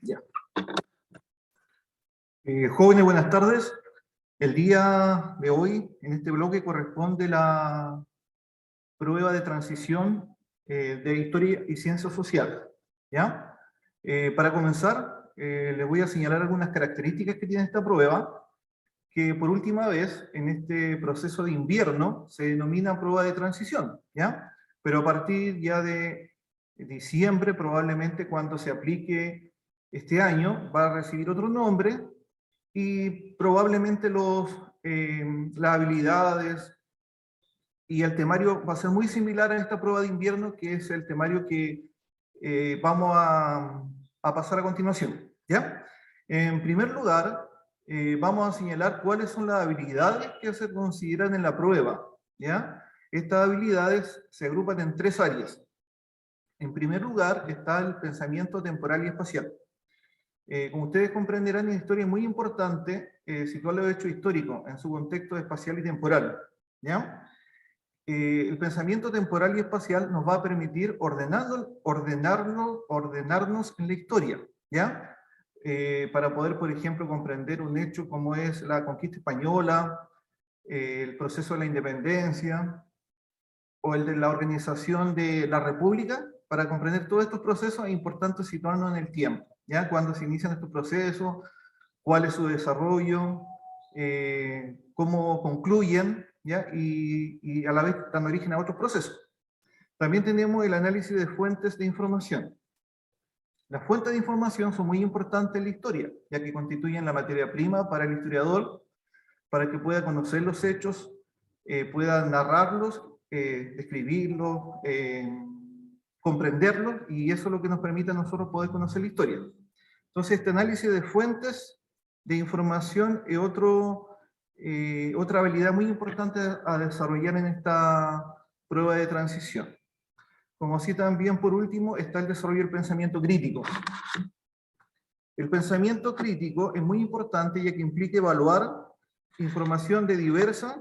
Ya. Jóvenes, buenas tardes. El día de hoy, en este bloque, corresponde la prueba de transición de Historia y Ciencias Sociales. ¿Ya? Para comenzar, les voy a señalar algunas características que tiene esta prueba, que por última vez, en este proceso de invierno, se denomina prueba de transición. ¿Ya? Pero a partir ya de diciembre, probablemente cuando se aplique este año, va a recibir otro nombre, y probablemente las habilidades y el temario va a ser muy similar a esta prueba de invierno, que es el temario que vamos a pasar a continuación. ¿Ya? En primer lugar, vamos a señalar cuáles son las habilidades que se consideran en la prueba. ¿Ya? Estas habilidades se agrupan en tres áreas. En primer lugar está el pensamiento temporal y espacial. Como ustedes comprenderán, en historia es muy importante situar los hechos históricos en su contexto espacial y temporal. ¿Ya? El pensamiento temporal y espacial nos va a permitir ordenarnos en la historia, ¿ya? Para poder, por ejemplo, comprender un hecho como es la conquista española, el proceso de la independencia, o el de la organización de la República. Para comprender todos estos procesos es importante situarnos en el tiempo, ¿ya? Cuándo se inician estos procesos, cuál es su desarrollo, cómo concluyen, ¿ya? Y a la vez dan origen a otros procesos. También tenemos el análisis de fuentes de información. Las fuentes de información son muy importantes en la historia, ya que constituyen la materia prima para el historiador, para que pueda conocer los hechos, pueda narrarlos, describirlos, comprenderlos, y eso es lo que nos permite a nosotros poder conocer la historia. Entonces, este análisis de fuentes de información es otra habilidad muy importante a desarrollar en esta prueba de transición. Como así también, por último, está el desarrollo del pensamiento crítico. El pensamiento crítico es muy importante ya que implica evaluar información de diversas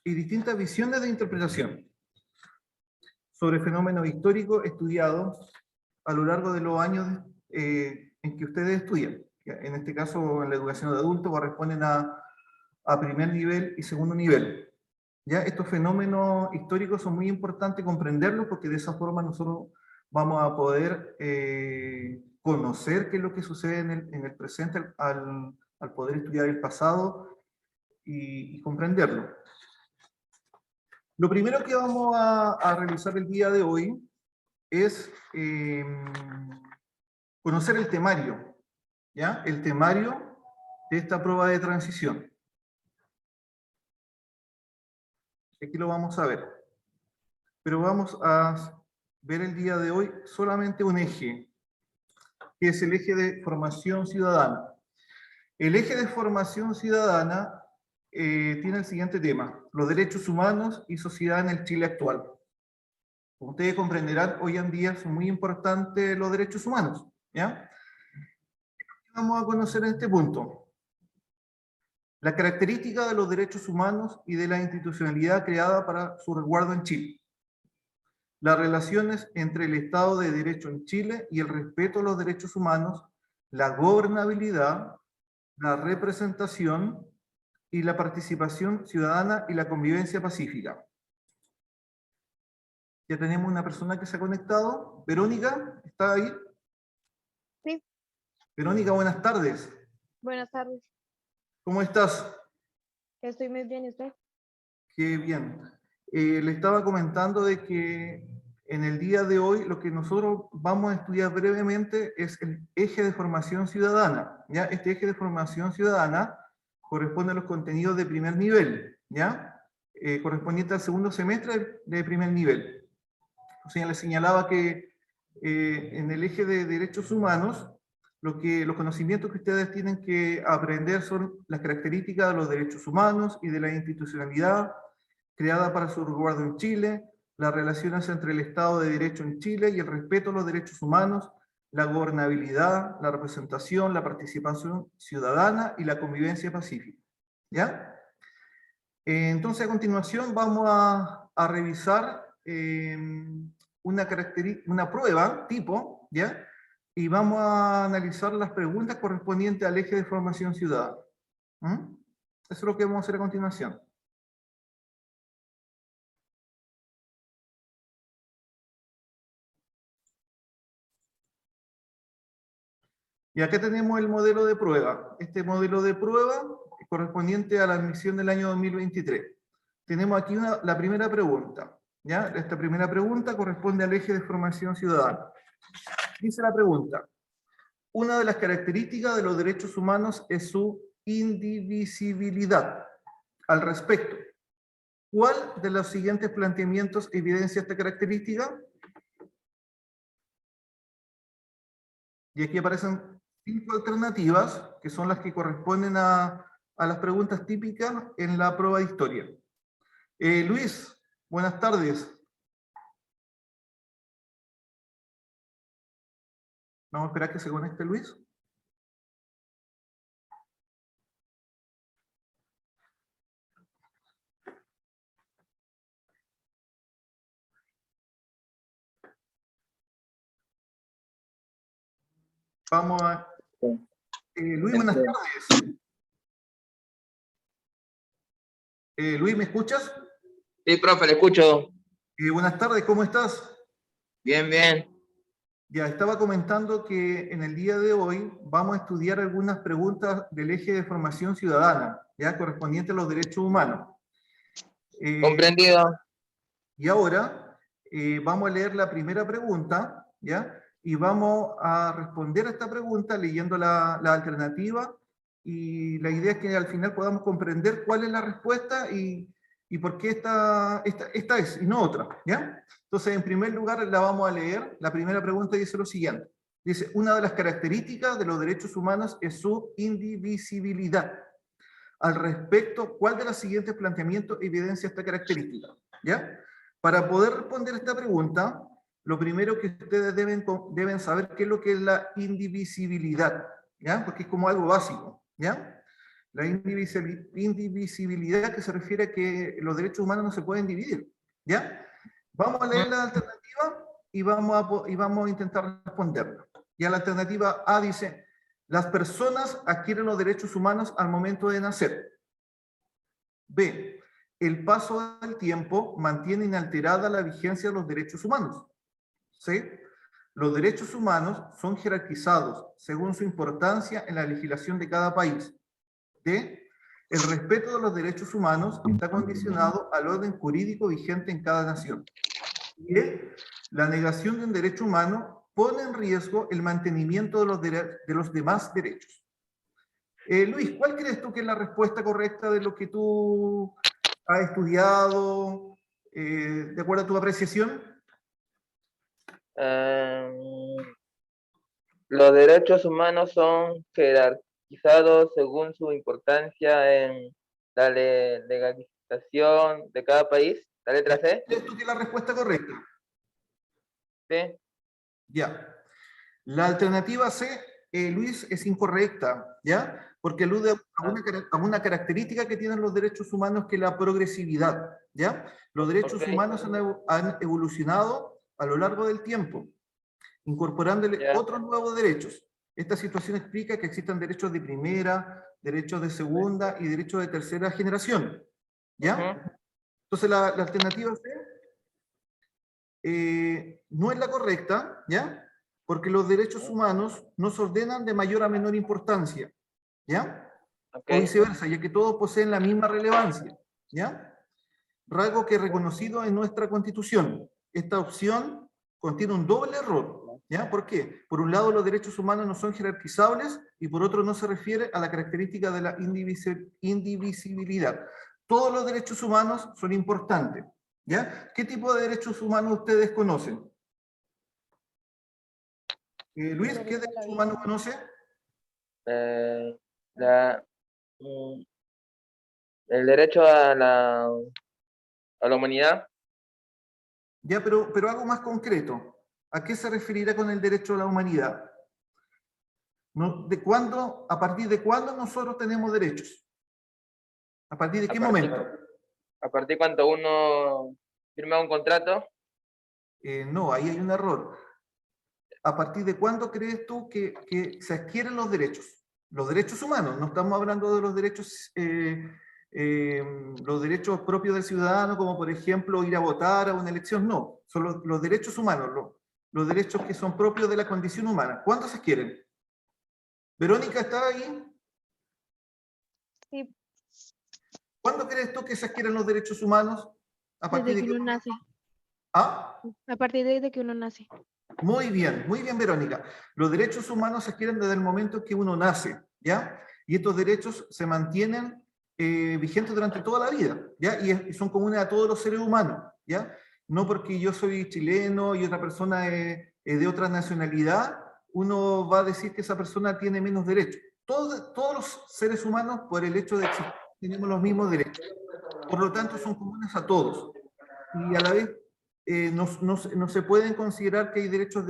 y distintas visiones de interpretación sobre fenómenos históricos estudiados a lo largo de los años en que ustedes estudian. En este caso, en la educación de adultos, corresponden a primer nivel y segundo nivel. ¿Ya? Estos fenómenos históricos son muy importantes comprenderlos, porque de esa forma nosotros vamos a poder conocer qué es lo que sucede en el presente al poder estudiar el pasado y comprenderlo. Lo primero que vamos a realizar el día de hoy es conocer el temario, ¿ya? El temario de esta prueba de transición. Aquí lo vamos a ver. Pero vamos a ver el día de hoy solamente un eje, que es el eje de formación ciudadana. El eje de formación ciudadana tiene el siguiente tema: los derechos humanos y sociedad en el Chile actual. Como ustedes comprenderán, hoy en día son muy importantes los derechos humanos, ¿ya? Vamos a conocer en este punto la característica de los derechos humanos y de la institucionalidad creada para su resguardo en Chile, las relaciones entre el Estado de Derecho en Chile y el respeto a los derechos humanos, la gobernabilidad, la representación y la participación ciudadana y la convivencia pacífica. Ya tenemos una persona que se ha conectado. Verónica, ¿está ahí? Sí. Verónica, buenas tardes. Buenas tardes. ¿Cómo estás? Estoy muy bien, ¿y usted? Qué bien. Le estaba comentando de que en el día de hoy lo que nosotros vamos a estudiar brevemente es el eje de formación ciudadana, ¿ya? Este eje de formación ciudadana corresponde a los contenidos de primer nivel, ¿ya? Correspondiente al segundo semestre de primer nivel. O sea, le señalaba que en el eje de derechos humanos, los conocimientos que ustedes tienen que aprender son las características de los derechos humanos y de la institucionalidad creada para su resguardo en Chile, las relaciones entre el Estado de Derecho en Chile y el respeto a los derechos humanos, la gobernabilidad, la representación, la participación ciudadana y la convivencia pacífica. ¿Ya? Entonces, a continuación vamos a revisar una prueba tipo, ¿ya? y vamos a analizar las preguntas correspondientes al eje de formación ciudadana. ¿Mm? Eso es lo que vamos a hacer a continuación. Y acá tenemos el modelo de prueba. Este modelo de prueba es correspondiente a la admisión del año 2023. Tenemos aquí la primera pregunta. ¿Ya? Esta primera pregunta corresponde al eje de formación ciudadana. Dice la pregunta: una de las características de los derechos humanos es su indivisibilidad. Al respecto, ¿cuál de los siguientes planteamientos evidencia esta característica? Y aquí aparecen 5 alternativas, que son las que corresponden a las preguntas típicas en la prueba de historia. Luis, buenas tardes. Vamos a esperar que se conecte Luis. Vamos a... Luis, buenas tardes. Luis, ¿me escuchas? Sí, profe, le escucho. Buenas tardes, ¿cómo estás? Bien, bien. Ya, estaba comentando que en el día de hoy vamos a estudiar algunas preguntas del eje de formación ciudadana, ya correspondiente a los derechos humanos. Comprendido. Y ahora vamos a leer la primera pregunta, ¿ya? Y vamos a responder a esta pregunta leyendo la alternativa, y la idea es que al final podamos comprender cuál es la respuesta y por qué esta es y no otra, ¿ya? Entonces, en primer lugar, la vamos a leer. La primera pregunta dice lo siguiente. Dice: una de las características de los derechos humanos es su indivisibilidad. Al respecto, ¿cuál de los siguientes planteamientos evidencia esta característica? ¿Ya? Para poder responder esta pregunta, lo primero que ustedes deben saber qué es lo que es la indivisibilidad, ¿ya? Porque es como algo básico, ¿ya? La indivisibilidad, que se refiere a que los derechos humanos no se pueden dividir, ¿ya? Vamos a leer la alternativa y vamos a intentar responderla. Ya la alternativa A dice: las personas adquieren los derechos humanos al momento de nacer. B. El paso del tiempo mantiene inalterada la vigencia de los derechos humanos. C. Los derechos humanos son jerarquizados según su importancia en la legislación de cada país. D. El respeto de los derechos humanos está condicionado al orden jurídico vigente en cada nación. Y E. La negación de un derecho humano pone en riesgo el mantenimiento de los demás derechos. Luis, ¿cuál crees tú que es la respuesta correcta de lo que tú has estudiado, de acuerdo a tu apreciación? Los derechos humanos son jerarquizados según su importancia en la legalización de cada país. La letra C. ¿Crees tú que es la respuesta correcta? Sí. Ya. La alternativa C, Luis, es incorrecta, ¿ya? Porque alude a una característica que tienen los derechos humanos, que es la progresividad, ¿ya? Los derechos humanos han evolucionado a lo largo del tiempo, incorporándole otros nuevos derechos. Esta situación explica que existan derechos de primera, derechos de segunda y derechos de tercera generación, ¿ya? Entonces la alternativa C no es la correcta, ¿ya? Porque los derechos humanos no se ordenan de mayor a menor importancia, ¿ya? O viceversa, ya que todos poseen la misma relevancia, ¿ya? Rasgo que es reconocido en nuestra Constitución. Esta opción contiene un doble error, ¿ya? ¿Por qué? Por un lado, los derechos humanos no son jerarquizables, y por otro, no se refiere a la característica de la indivisibilidad. Todos los derechos humanos son importantes, ¿ya? ¿Qué tipo de derechos humanos ustedes conocen? Luis, ¿qué derecho humano conoce? El derecho a la humanidad. Ya, pero algo más concreto. ¿A qué se referirá con el derecho a la humanidad? ¿A partir de cuándo nosotros tenemos derechos? ¿A partir de qué momento? A partir cuando uno firma un contrato. No, ahí hay un error. ¿A partir de cuándo crees tú que se adquieren los derechos? Los derechos humanos, no estamos hablando de los derechos propios del ciudadano, como por ejemplo ir a votar a una elección, no. Son los derechos humanos, los derechos que son propios de la condición humana. ¿Cuándo se adquieren? Verónica, ¿está ahí? Sí, ¿Cuándo crees tú que se adquieren los derechos humanos? ¿A partir desde de que qué uno nace. momento? ¿Ah? A partir de que uno nace. Muy bien, Verónica. Los derechos humanos se adquieren desde el momento en que uno nace, ¿ya? Y estos derechos se mantienen vigentes durante toda la vida, ¿ya? Y son comunes a todos los seres humanos, ¿ya? No porque yo soy chileno y otra persona es de otra nacionalidad, uno va a decir que esa persona tiene menos derechos. Todos los seres humanos, por el hecho de existir, tenemos los mismos derechos. Por lo tanto, son comunes a todos. Y a la vez, no se pueden considerar que hay derechos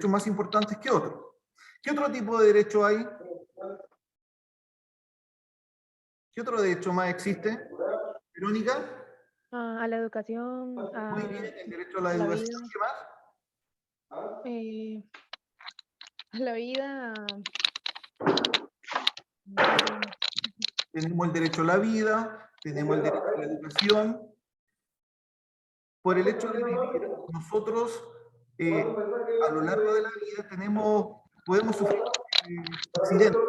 más importantes que otros. ¿Qué otro tipo de derecho hay? ¿Qué otro derecho más existe? Verónica. A la educación, Muy bien, el derecho a la a la educación. vida. ¿Qué más? A la vida. Tenemos el derecho a la vida, tenemos el derecho a la educación. Por el hecho de vivir, nosotros a lo largo de la vida podemos sufrir accidentes,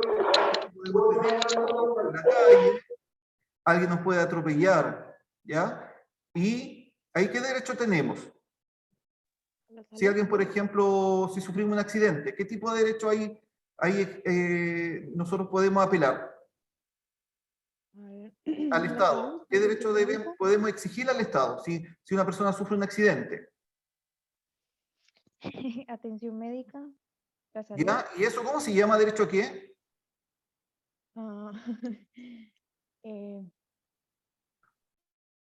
podemos tener en la calle, alguien nos puede atropellar, ¿ya? ¿Y ahí qué derecho tenemos? Si alguien, por ejemplo, si sufrimos un accidente, ¿qué tipo de derecho nosotros podemos apelar? Al Estado. ¿Qué derecho podemos exigir al Estado si una persona sufre un accidente? Atención médica, la salud. ¿Ya? ¿Y eso cómo se llama? ¿Derecho a qué?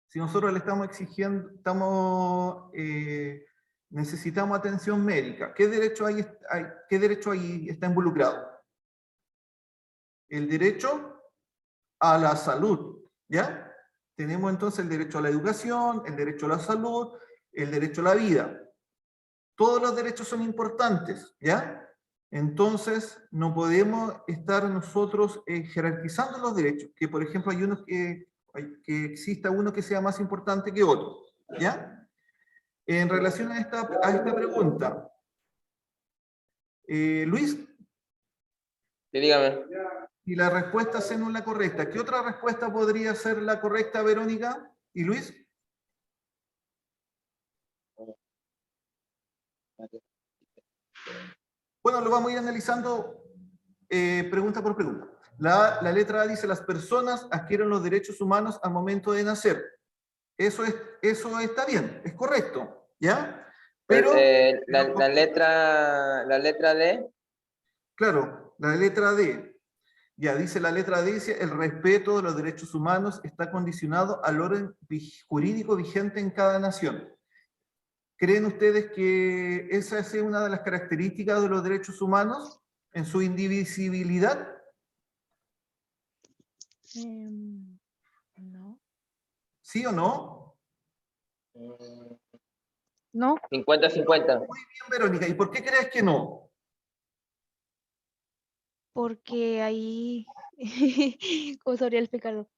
Si nosotros le estamos exigiendo, necesitamos atención médica, ¿qué derecho ahí está involucrado? El derecho a la salud, ¿ya? Tenemos entonces el derecho a la educación, el derecho a la salud, el derecho a la vida. Todos los derechos son importantes, ¿ya? Entonces, no podemos estar nosotros jerarquizando los derechos, que por ejemplo hay unos que exista uno que sea más importante que otro, ¿ya? En relación a esta pregunta, Luis, Sí, dígame. y la respuesta C no es la correcta, ¿qué otra respuesta podría ser la correcta, Verónica y Luis? Bueno, lo vamos a ir analizando pregunta por pregunta. La letra A dice, las personas adquieren los derechos humanos al momento de nacer. Eso está bien, es correcto, ¿ya? Pero la letra D. claro, la letra D. Ya dice la letra D, dice, el respeto de los derechos humanos está condicionado al orden jurídico vigente en cada nación. ¿Creen ustedes que esa es una de las características de los derechos humanos en su indivisibilidad? No. ¿Sí o no? No. 50-50. Muy bien, Verónica. ¿Y por qué crees que no? Porque ahí, ¿cómo sabría explicarlo?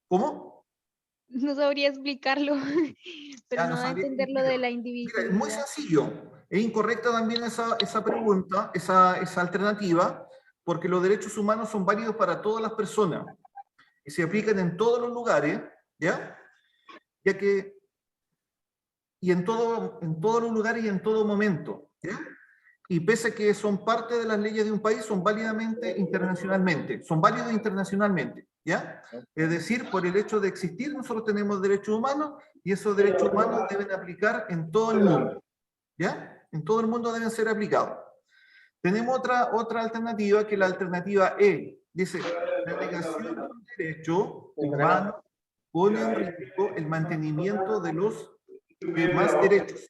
¿Cómo? No sabría explicarlo, pero Ya, no no da a sabría entender lo de la Mira, es muy indivisibilidad. sencillo. Es incorrecta también esa pregunta, esa alternativa, porque los derechos humanos son válidos para todas las personas y se aplican en todos los lugares, ¿ya? Ya que, y en todos los lugares y en todo momento, ¿ya? Y pese a que son parte de las leyes de un país, son válidamente internacionalmente, son válidos internacionalmente, ¿ya? Es decir, por el hecho de existir, nosotros tenemos derechos humanos y esos derechos humanos deben aplicar en todo el mundo, ¿ya? En todo el mundo deben ser aplicados. Tenemos otra alternativa, que la alternativa E, dice, la negación de un derecho humano pone en riesgo el mantenimiento de los demás derechos.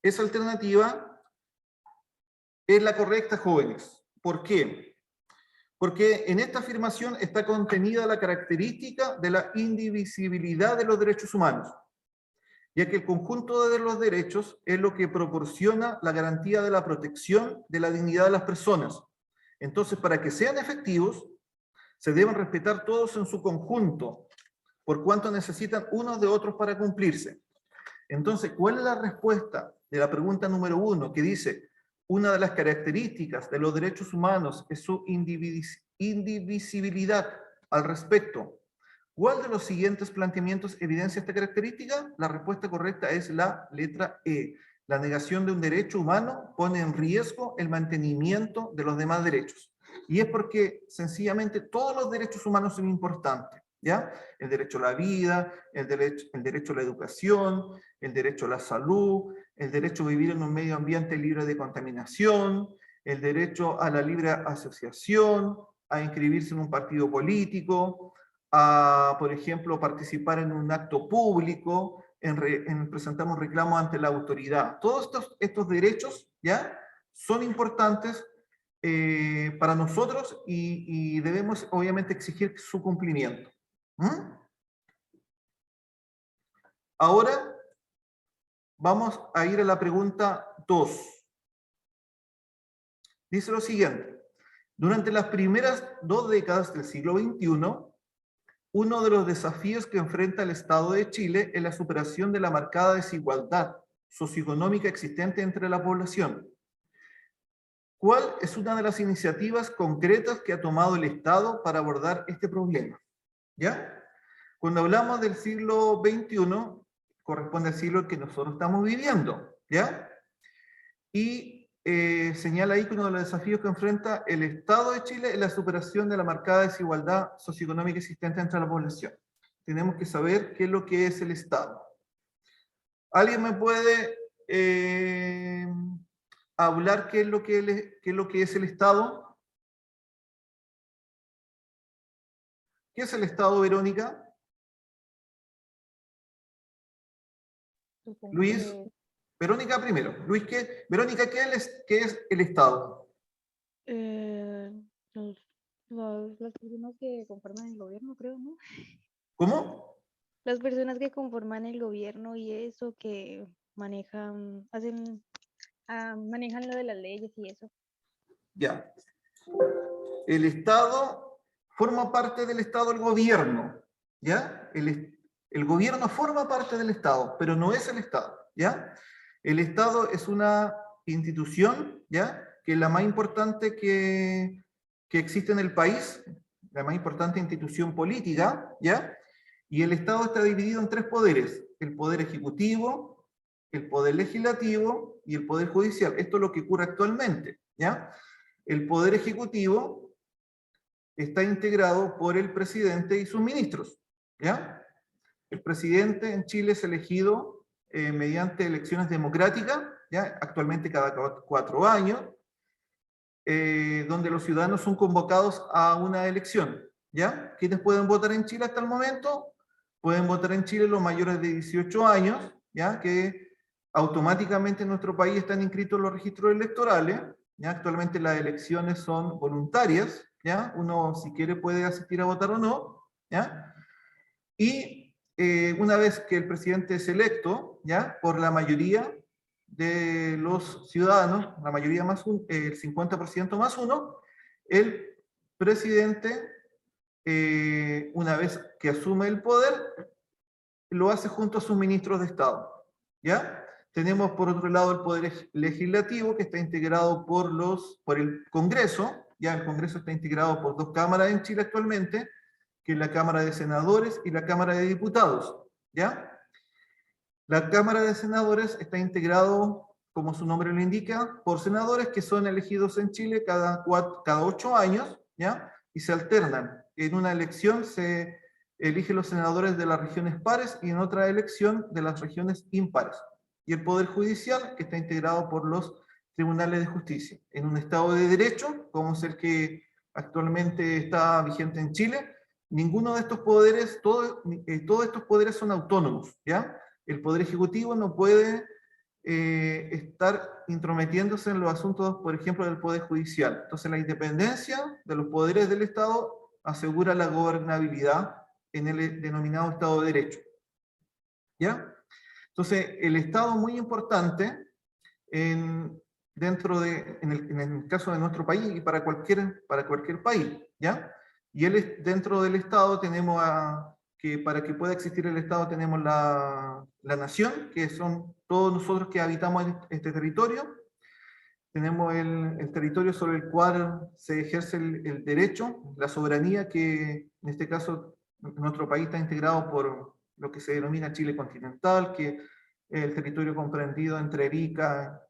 Esa alternativa es la correcta, jóvenes. ¿Por qué? Porque en esta afirmación está contenida la característica de la indivisibilidad de los derechos humanos, ya que el conjunto de los derechos es lo que proporciona la garantía de la protección de la dignidad de las personas. Entonces, para que sean efectivos, se deben respetar todos en su conjunto, por cuanto necesitan unos de otros para cumplirse. Entonces, ¿cuál es la respuesta de la pregunta número 1, que dice, una de las características de los derechos humanos es su indivisibilidad al respecto? ¿Cuál de los siguientes planteamientos evidencia esta característica? La respuesta correcta es la letra E. La negación de un derecho humano pone en riesgo el mantenimiento de los demás derechos. Y es porque sencillamente todos los derechos humanos son importantes, ¿ya? El derecho a la vida, el derecho a la educación, el derecho a la salud, el derecho a vivir en un medio ambiente libre de contaminación, el derecho a la libre asociación, a inscribirse en un partido político, a, por ejemplo, participar en un acto público, en presentar un reclamo ante la autoridad. Todos estos derechos, ¿ya?, son importantes para nosotros y debemos, obviamente, exigir su cumplimiento. Ahora vamos a ir a la pregunta 2. Dice lo siguiente. Durante las primeras 2 décadas del siglo XXI, uno de los desafíos que enfrenta el Estado de Chile es la superación de la marcada desigualdad socioeconómica existente entre la población. ¿Cuál es una de las iniciativas concretas que ha tomado el Estado para abordar este problema? ¿Ya? Cuando hablamos del siglo XXI, corresponde al siglo que nosotros estamos viviendo, ¿ya? Y señala ahí que uno de los desafíos que enfrenta el Estado de Chile es la superación de la marcada desigualdad socioeconómica existente entre la población. Tenemos que saber qué es lo que es el Estado. ¿Alguien me puede hablar qué es lo que es el Estado? ¿Qué es el Estado, Verónica? Supongo Luis. que, Verónica primero. Luis, Verónica, ¿qué es el Estado? las personas que conforman el gobierno, creo, ¿no? ¿Cómo? Las personas que conforman el gobierno y eso, que manejan, manejan lo de las leyes y eso. Ya. El Estado forma parte del Estado el gobierno, ¿ya? El gobierno forma parte del Estado, pero no es el Estado, ¿ya? El Estado es una institución, ¿ya?, que es la más importante que existe en el país, la más importante institución política, ¿ya? Y el Estado está dividido en 3 poderes: el poder ejecutivo, el poder legislativo y el poder judicial. Esto es lo que ocurre actualmente, ¿ya? El poder ejecutivo está integrado por el presidente y sus ministros, ¿ya? El presidente en Chile es elegido mediante elecciones democráticas, ¿ya?, actualmente cada 4 años, donde los ciudadanos son convocados a una elección, ¿ya? ¿Quiénes pueden votar en Chile hasta el momento? Pueden votar en Chile los mayores de 18 años, ¿ya?, que automáticamente en nuestro país están inscritos en los registros electorales, ¿ya? Actualmente las elecciones son voluntarias, ¿ya? Uno, si quiere, puede asistir a votar o no, ¿ya? Y una vez que el presidente es electo, ¿ya?, por la mayoría de los ciudadanos, la mayoría más el 50% más 1, el presidente, una vez que asume el poder, lo hace junto a sus ministros de Estado, ¿ya? Tenemos por otro lado el poder legislativo, que está integrado por el Congreso, ya el Congreso está integrado por 2 cámaras en Chile actualmente, que es la Cámara de Senadores y la Cámara de Diputados, ¿ya? La Cámara de Senadores está integrado, como su nombre lo indica, por senadores que son elegidos en Chile cada 8 años, ¿ya? Y se alternan. En una elección se eligen los senadores de las regiones pares y en otra elección de las regiones impares. Y el Poder Judicial, que está integrado por los tribunales de justicia. En un Estado de Derecho, como es el que actualmente está vigente en Chile, ninguno de estos poderes, todos estos poderes son autónomos, ¿ya? El Poder Ejecutivo no puede estar intrometiéndose en los asuntos, por ejemplo, del Poder Judicial. Entonces, la independencia de los poderes del Estado asegura la gobernabilidad en el denominado Estado de Derecho. ¿Ya? Entonces, el Estado muy importante en el caso de nuestro país y para cualquier país, ¿ya? Y dentro del Estado tenemos que para que pueda existir el Estado tenemos la nación, que son todos nosotros que habitamos en este territorio. Tenemos el territorio sobre el cual se ejerce el derecho, la soberanía, que en este caso nuestro país está integrado por lo que se denomina Chile continental, que es el territorio comprendido entre Arica,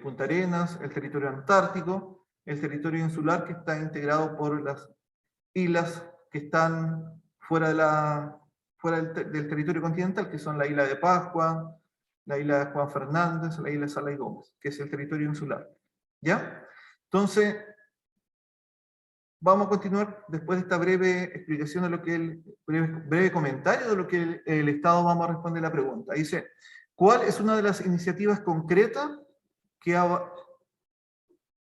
Punta Arenas, el territorio antártico, el territorio insular, que está integrado por las islas que están fuera del territorio continental, que son la isla de Pascua, la isla de Juan Fernández, la isla de Sala y Gómez, que es el territorio insular. ¿Ya? Entonces, vamos a continuar después de esta breve explicación de lo que breve comentario de lo que el Estado, vamos a responder la pregunta. Dice, ¿cuál es una de las iniciativas concretas que ha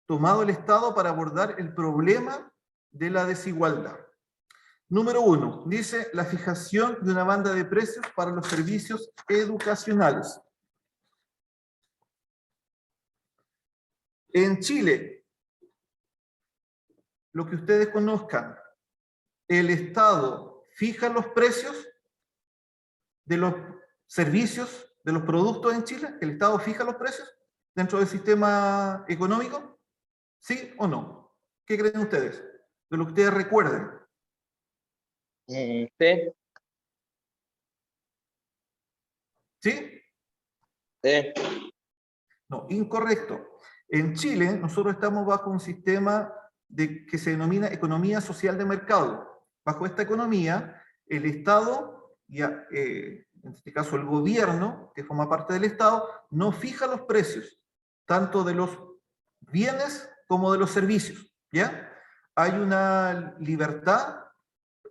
tomado el Estado para abordar el problema de la desigualdad? Número 1, dice la fijación de una banda de precios para los servicios educacionales. En Chile, lo que ustedes conozcan, el Estado fija los precios de los servicios, de los productos en Chile. ¿El Estado fija los precios dentro del sistema económico? ¿Sí o no? ¿Qué creen ustedes? De lo que ustedes recuerden. Sí. ¿Sí? Sí. No, incorrecto. En Chile, nosotros estamos bajo un sistema que se denomina economía social de mercado. Bajo esta economía, el Estado, en este caso el gobierno, que forma parte del Estado, no fija los precios, tanto de los bienes como de los servicios. ¿Ya? Hay una libertad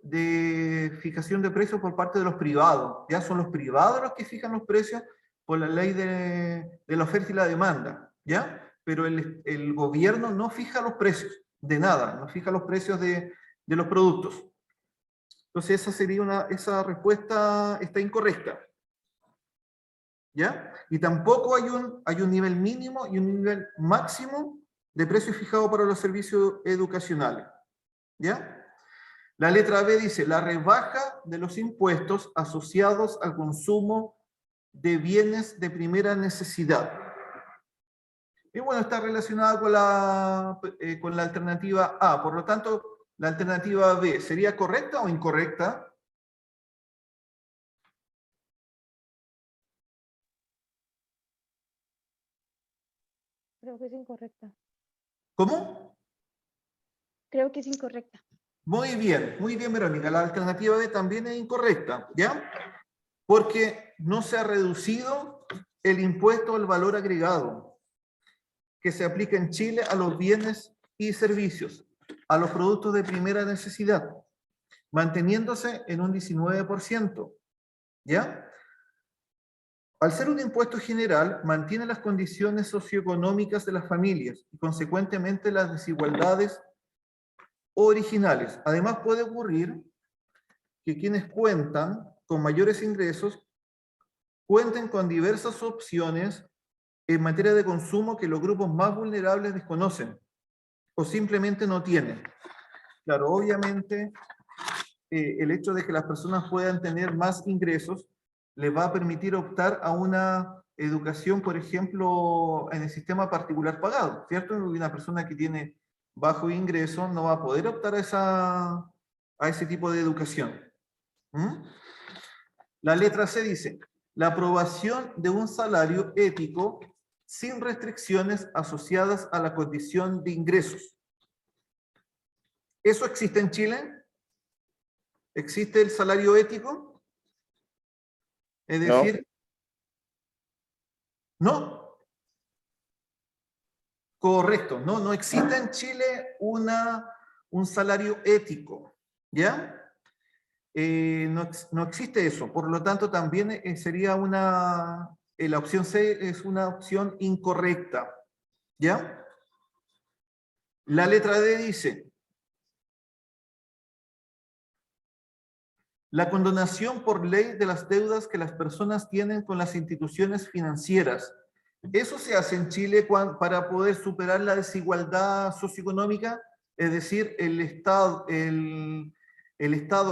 de fijación de precios por parte de los privados. Ya son los privados los que fijan los precios por la ley de la oferta y la demanda, ¿ya? Pero el gobierno no fija los precios de nada, no fija los precios de los productos. Entonces esa respuesta está incorrecta, ¿ya? Y tampoco hay un nivel mínimo y un nivel máximo de precios fijados para los servicios educacionales, ¿ya? La letra B dice, la rebaja de los impuestos asociados al consumo de bienes de primera necesidad. Y bueno, está relacionada con la alternativa A. Por lo tanto, la alternativa B, ¿sería correcta o incorrecta? Creo que es incorrecta. ¿Cómo? Creo que es incorrecta. Muy bien, Verónica. La alternativa B también es incorrecta, ¿ya? Porque no se ha reducido el impuesto al valor agregado que se aplica en Chile a los bienes y servicios, a los productos de primera necesidad, manteniéndose en un 19%, ¿ya? Al ser un impuesto general, mantiene las condiciones socioeconómicas de las familias y consecuentemente las desigualdades originales. Además, puede ocurrir que quienes cuentan con mayores ingresos cuenten con diversas opciones en materia de consumo que los grupos más vulnerables desconocen o simplemente no tienen. Claro, obviamente, el hecho de que las personas puedan tener más ingresos les va a permitir optar a una educación, por ejemplo, en el sistema particular pagado, ¿cierto? Una persona que tiene bajo ingreso no va a poder optar a ese tipo de educación. La letra C dice, la aprobación de un salario ético sin restricciones asociadas a la condición de ingresos. ¿Eso existe en Chile? ¿Existe el salario ético? Es decir, no. Correcto, no existe en Chile un salario ético, ¿ya? No existe eso, por lo tanto también sería una la opción C es una opción incorrecta. ¿Ya? La letra D dice: la condonación por ley de las deudas que las personas tienen con las instituciones financieras. Eso se hace en Chile para poder superar la desigualdad socioeconómica, es decir, el Estado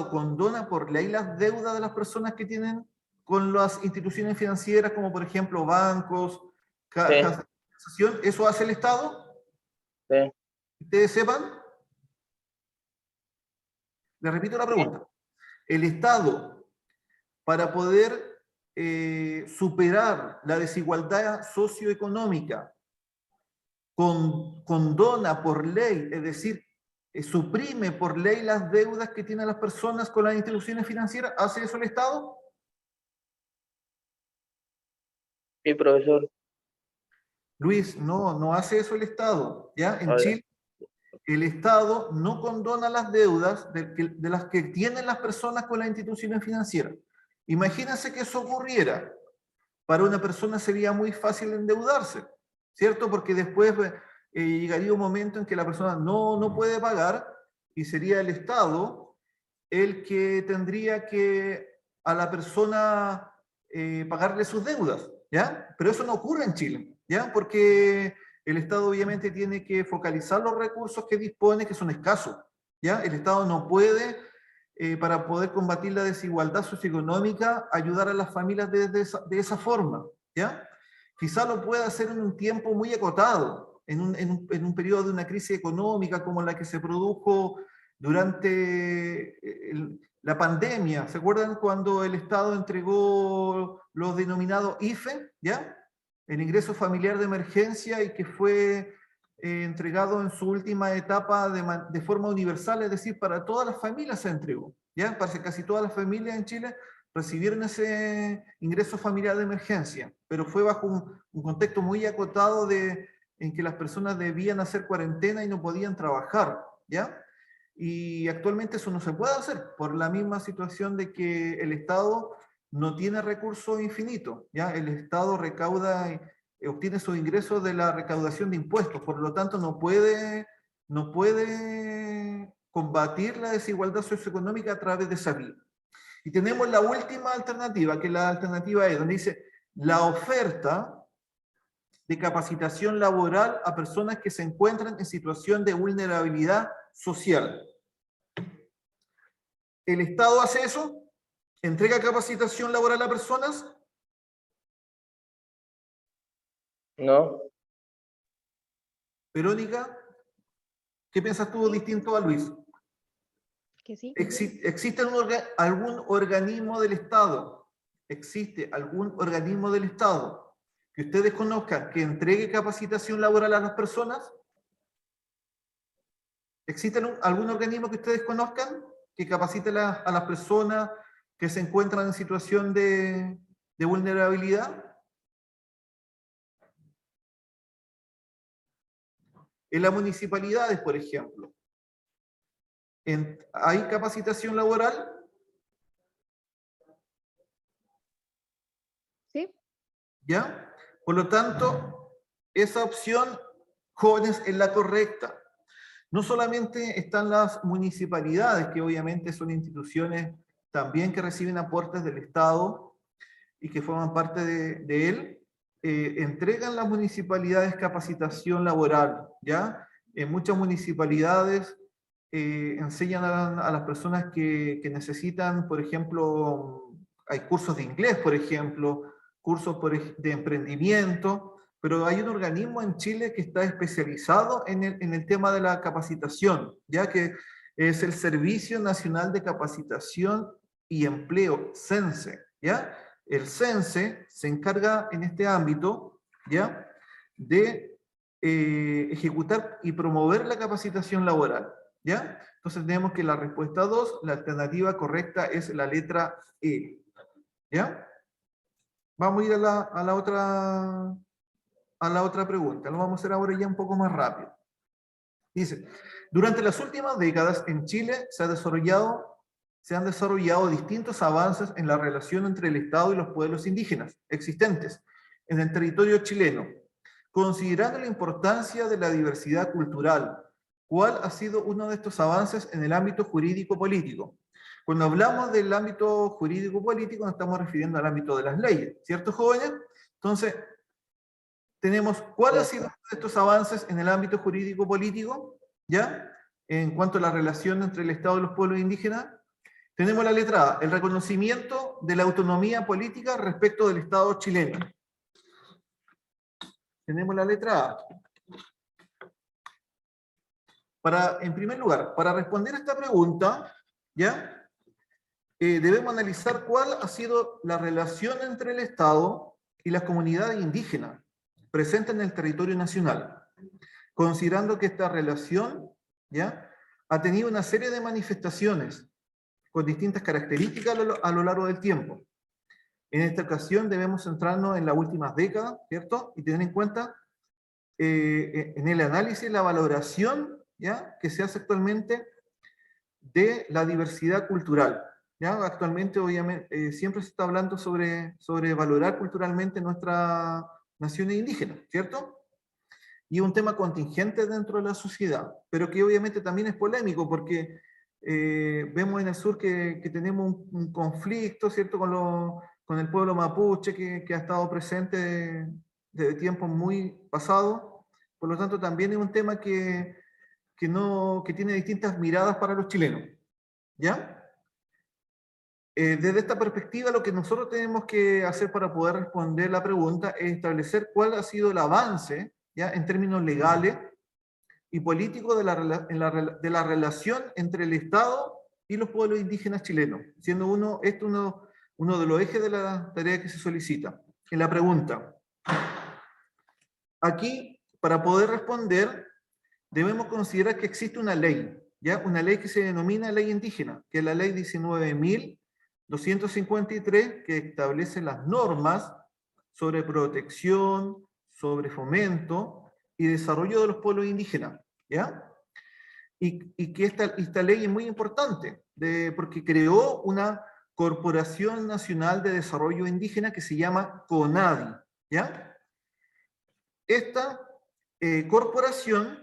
condona por ley las deudas de las personas que tienen con las instituciones financieras, como por ejemplo bancos, cajas de compensación. ¿Eso hace el Estado? Sí. ¿Ustedes sepan? Le repito la pregunta. El Estado, para poder superar la desigualdad socioeconómica, condona por ley, es decir, suprime por ley las deudas que tienen las personas con las instituciones financieras. ¿Hace eso el Estado? Sí, profesor. Luis, no hace eso el Estado. ¿Ya? En Chile, el Estado no condona las deudas de las que tienen las personas con las instituciones financieras. Imagínense que eso ocurriera. Para una persona sería muy fácil endeudarse, ¿cierto? Porque después llegaría un momento en que la persona no puede pagar y sería el Estado el que tendría que a la persona pagarle sus deudas, ¿ya? Pero eso no ocurre en Chile, ¿ya? Porque el Estado obviamente tiene que focalizar los recursos que dispone, que son escasos, ¿ya? El Estado no puede, para poder combatir la desigualdad socioeconómica, ayudar a las familias de esa forma, ¿ya? Quizá lo pueda hacer en un tiempo muy acotado, en un periodo de una crisis económica como la que se produjo durante la pandemia. ¿Se acuerdan cuando el Estado entregó los denominados IFE, ¿ya? El ingreso familiar de emergencia, y que fue entregado en su última etapa de forma universal, es decir, para todas las familias se entregó, ¿ya? Para casi todas las familias en Chile recibieron ese ingreso familiar de emergencia, pero fue bajo un contexto muy acotado en que las personas debían hacer cuarentena y no podían trabajar, ¿ya? Y actualmente eso no se puede hacer por la misma situación de que el Estado no tiene recursos infinitos, ¿ya? El Estado recauda y obtiene sus ingresos de la recaudación de impuestos, por lo tanto no puede combatir la desigualdad socioeconómica a través de esa vía. Y tenemos la última alternativa, que es la alternativa E, donde dice: la oferta de capacitación laboral a personas que se encuentran en situación de vulnerabilidad social. ¿El Estado hace eso? ¿Entrega capacitación laboral a personas? No. Verónica, ¿qué piensas tú distinto a Luis? Que sí. ¿Existe algún organismo del Estado? ¿Existe algún organismo del Estado que ustedes conozcan que entregue capacitación laboral a las personas? ¿Existe algún organismo que ustedes conozcan que capacite a las personas que se encuentran en situación de vulnerabilidad? En las municipalidades, por ejemplo, ¿hay capacitación laboral? Sí. ¿Ya? Por lo tanto, esa opción, jóvenes, es la correcta. No solamente están las municipalidades, que obviamente son instituciones también que reciben aportes del Estado y que forman parte de él, entregan las municipalidades capacitación laboral, ¿ya? En muchas municipalidades enseñan a las personas que necesitan, por ejemplo, hay cursos de inglés, por ejemplo, cursos de emprendimiento, pero hay un organismo en Chile que está especializado en el tema de la capacitación, ya que es el Servicio Nacional de Capacitación y Empleo, CENSE, ¿ya? El CENSE se encarga en este ámbito, ¿ya?, de ejecutar y promover la capacitación laboral, ¿ya? Entonces tenemos que la respuesta 2, la alternativa correcta es la letra E, ¿ya? Vamos a ir a la otra pregunta, lo vamos a hacer ahora ya un poco más rápido. Dice: durante las últimas décadas en Chile se han desarrollado distintos avances en la relación entre el Estado y los pueblos indígenas existentes, en el territorio chileno, considerando la importancia de la diversidad cultural. ¿Cuál ha sido uno de estos avances en el ámbito jurídico-político? Cuando hablamos del ámbito jurídico-político nos estamos refiriendo al ámbito de las leyes, ¿cierto, jóvenes? Entonces, tenemos cuál ha sido uno de estos avances en el ámbito jurídico-político, ¿ya? En cuanto a la relación entre el Estado y los pueblos indígenas. Tenemos la letra A, el reconocimiento de la autonomía política respecto del Estado chileno. Tenemos la letra A. En primer lugar, para responder a esta pregunta, ¿ya? Debemos analizar cuál ha sido la relación entre el Estado y las comunidades indígenas presentes en el territorio nacional, considerando que esta relación, ¿ya?, ha tenido una serie de manifestaciones con distintas características a lo largo del tiempo. En esta ocasión debemos centrarnos en las últimas décadas, ¿cierto? Y tener en cuenta en el análisis y la valoración, ¿ya?, que se hace actualmente de la diversidad cultural. ¿Ya? Actualmente, obviamente, siempre se está hablando sobre valorar culturalmente nuestra naciones indígenas, ¿cierto? Y un tema contingente dentro de la sociedad, pero que obviamente también es polémico, porque vemos en el sur que tenemos un conflicto, ¿cierto?, con el pueblo mapuche que ha estado presente desde tiempos muy pasados. Por lo tanto, también es un tema que tiene distintas miradas para los chilenos. ¿Ya? Desde esta perspectiva, lo que nosotros tenemos que hacer para poder responder la pregunta es establecer cuál ha sido el avance, ¿ya?, en términos legales y políticos de la relación entre el Estado y los pueblos indígenas chilenos, siendo uno de los ejes de la tarea que se solicita. En la pregunta, aquí, para poder responder, debemos considerar que existe una ley, ¿ya? Una ley que se denomina ley indígena, que es la ley 19.253, que establece las normas sobre protección, sobre fomento y desarrollo de los pueblos indígenas, ¿ya? Y que esta ley es muy importante, porque creó una Corporación Nacional de Desarrollo Indígena que se llama CONADI, ¿ya? Esta corporación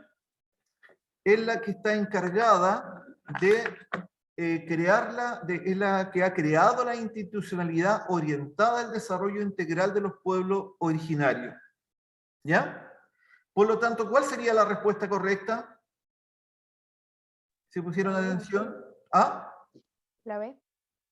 es la que está encargada de es la que ha creado la institucionalidad orientada al desarrollo integral de los pueblos originarios. ¿Ya? Por lo tanto, ¿cuál sería la respuesta correcta? ¿Se pusieron atención? ¿Ah? La B.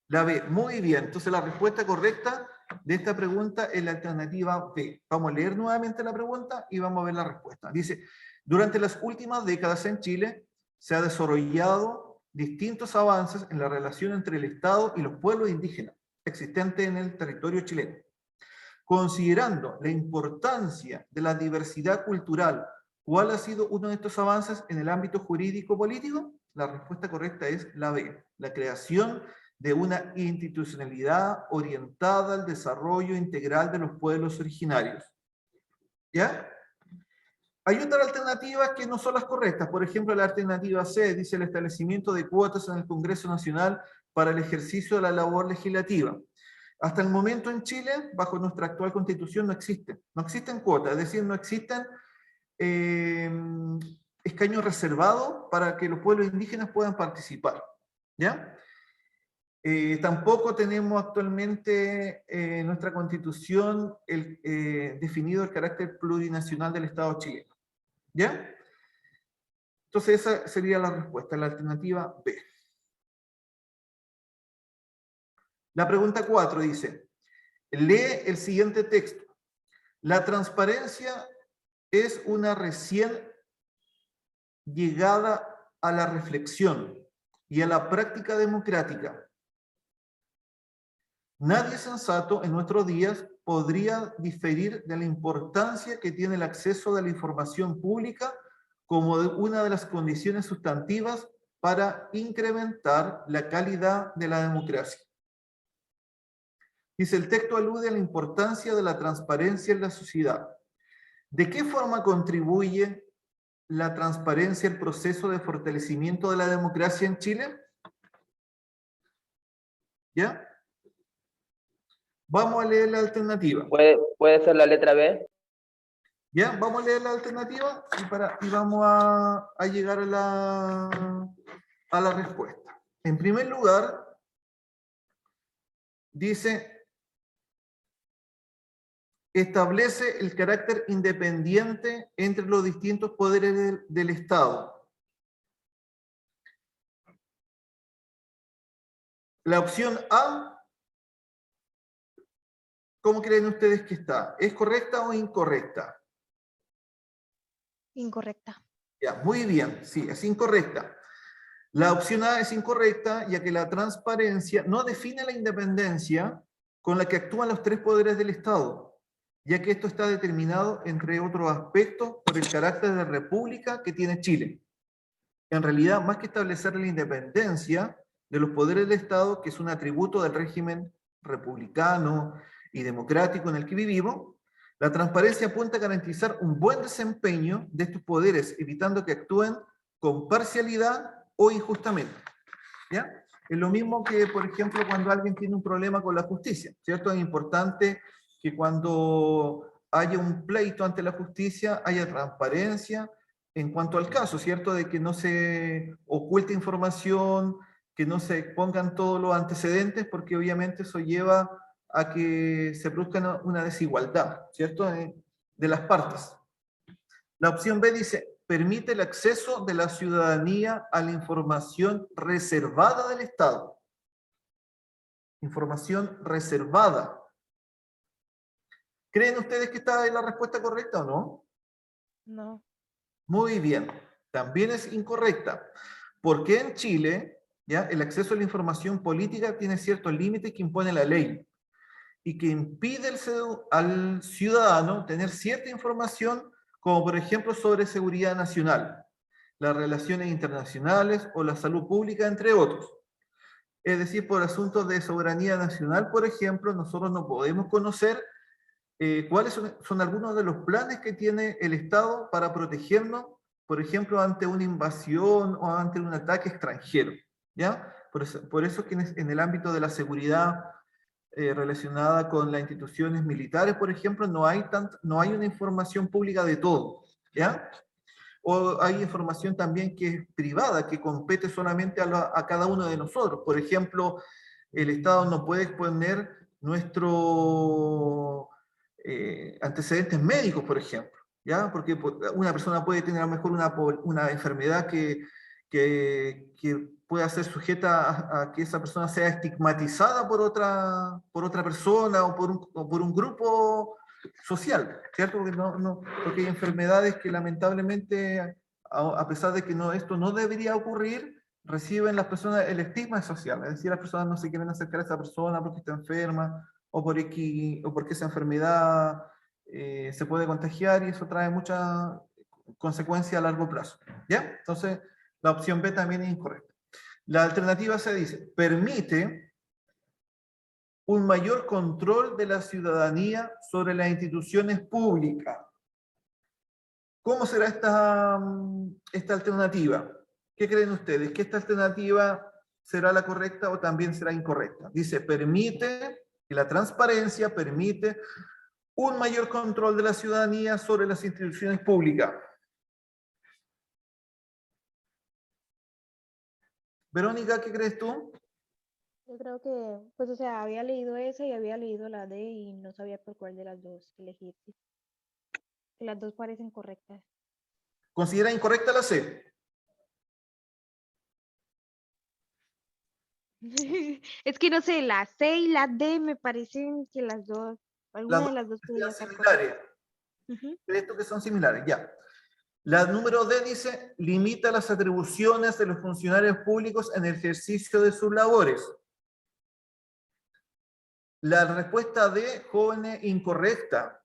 La B, muy bien. Entonces la respuesta correcta de esta pregunta es la alternativa B. Vamos a leer nuevamente la pregunta y vamos a ver la respuesta. Dice, durante las últimas décadas en Chile se ha desarrollado distintos avances en la relación entre el Estado y los pueblos indígenas existentes en el territorio chileno. Considerando la importancia de la diversidad cultural, ¿cuál ha sido uno de estos avances en el ámbito jurídico-político? La respuesta correcta es la B, la creación de una institucionalidad orientada al desarrollo integral de los pueblos originarios. ¿Ya? Hay otras alternativas que no son las correctas. Por ejemplo, la alternativa C dice el establecimiento de cuotas en el Congreso Nacional para el ejercicio de la labor legislativa. Hasta el momento en Chile, bajo nuestra actual constitución, no existen cuotas, es decir, no existen escaños reservados para que los pueblos indígenas puedan participar. ¿Ya? Tampoco tenemos actualmente en nuestra constitución definido el carácter plurinacional del Estado chileno. ¿Ya? Entonces esa sería la respuesta, la alternativa B. La pregunta 4 dice, lee el siguiente texto. La transparencia es una recién llegada a la reflexión y a la práctica democrática. Nadie sensato en nuestros días podría diferir de la importancia que tiene el acceso de la información pública como una de las condiciones sustantivas para incrementar la calidad de la democracia. Dice, el texto alude a la importancia de la transparencia en la sociedad. ¿De qué forma contribuye la transparencia al proceso de fortalecimiento de la democracia en Chile? ¿Ya? Vamos a leer la alternativa. ¿Puede ser la letra B? ¿Ya? Vamos a leer la alternativa y vamos a llegar a la respuesta. En primer lugar, dice, establece el carácter independiente entre los distintos poderes del Estado. La opción A, ¿cómo creen ustedes que está? ¿Es correcta o incorrecta? Incorrecta. Ya, muy bien, sí, es incorrecta. La opción A es incorrecta, ya que la transparencia no define la independencia con la que actúan los tres poderes del Estado, ya que esto está determinado, entre otros aspectos, por el carácter de república que tiene Chile. En realidad, más que establecer la independencia de los poderes del Estado, que es un atributo del régimen republicano y democrático en el que vivimos, la transparencia apunta a garantizar un buen desempeño de estos poderes, evitando que actúen con parcialidad o injustamente. ¿Ya? Es lo mismo que, por ejemplo, cuando alguien tiene un problema con la justicia, ¿cierto? Es importante que cuando haya un pleito ante la justicia haya transparencia en cuanto al caso, ¿cierto? De que no se oculte información, que no se expongan todos los antecedentes, porque obviamente eso lleva a que se produzca una desigualdad, ¿cierto? De las partes. La opción B dice, permite el acceso de la ciudadanía a la información reservada del Estado. Información reservada. ¿Creen ustedes que esta es la respuesta correcta o no? No. Muy bien. También es incorrecta. Porque en Chile, ¿ya?, el acceso a la información política tiene ciertos límites que impone la ley y que impide al ciudadano tener cierta información, como por ejemplo sobre seguridad nacional, las relaciones internacionales o la salud pública, entre otros. Es decir, por asuntos de soberanía nacional, por ejemplo, nosotros no podemos conocer cuáles son algunos de los planes que tiene el Estado para protegernos, por ejemplo, ante una invasión o ante un ataque extranjero, ¿ya? Por eso que en el ámbito de la seguridad relacionada con las instituciones militares, por ejemplo, no hay una información pública de todo, ¿ya? O hay información también que es privada, que compete solamente a cada uno de nosotros. Por ejemplo, el Estado no puede exponer nuestros antecedentes médicos, por ejemplo, ¿ya? Porque una persona puede tener a lo mejor una enfermedad que pueda ser sujeta a que esa persona sea estigmatizada por otra persona o por un grupo social, ¿cierto? Porque hay enfermedades que lamentablemente, a pesar de que esto no debería ocurrir, reciben las personas el estigma social, es decir, las personas no se quieren acercar a esa persona porque está enferma o porque esa enfermedad se puede contagiar y eso trae muchas consecuencias a largo plazo, ¿ya? Entonces, la opción B también es incorrecta. La alternativa C dice, permite un mayor control de la ciudadanía sobre las instituciones públicas. ¿Cómo será esta alternativa? ¿Qué creen ustedes? ¿Que esta alternativa será la correcta o también será incorrecta? Dice, permite, y la transparencia permite un mayor control de la ciudadanía sobre las instituciones públicas. Verónica, ¿qué crees tú? Yo creo que, pues, o sea, había leído esa y había leído la D y no sabía por cuál de las dos elegir. Las dos parecen correctas. ¿Considera incorrecta la C? Es que no sé, la C y la D me parecen que las dos, alguna de las dos podría estar similares. correcta. Ujú. ¿Crees tú que son similares? Ya. La número D dice, limita las atribuciones de los funcionarios públicos en el ejercicio de sus labores. La respuesta D, jóvenes, incorrecta,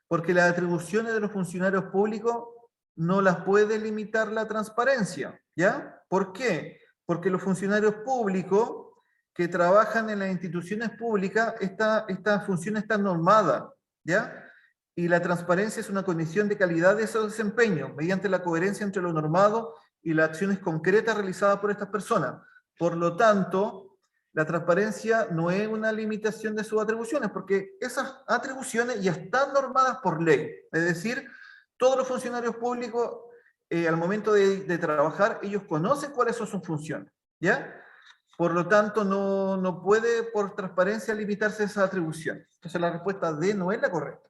porque las atribuciones de los funcionarios públicos no las puede limitar la transparencia, ¿ya? ¿Por qué? Porque los funcionarios públicos que trabajan en las instituciones públicas, esta función está normada, ¿ya? Y la transparencia es una condición de calidad de ese desempeño, mediante la coherencia entre lo normado y las acciones concretas realizadas por estas personas. Por lo tanto, la transparencia no es una limitación de sus atribuciones, porque esas atribuciones ya están normadas por ley. Es decir, todos los funcionarios públicos, al momento de trabajar, ellos conocen cuáles son sus funciones, ¿ya? Por lo tanto, no puede por transparencia limitarse a esas atribuciones. Entonces la respuesta D no es la correcta.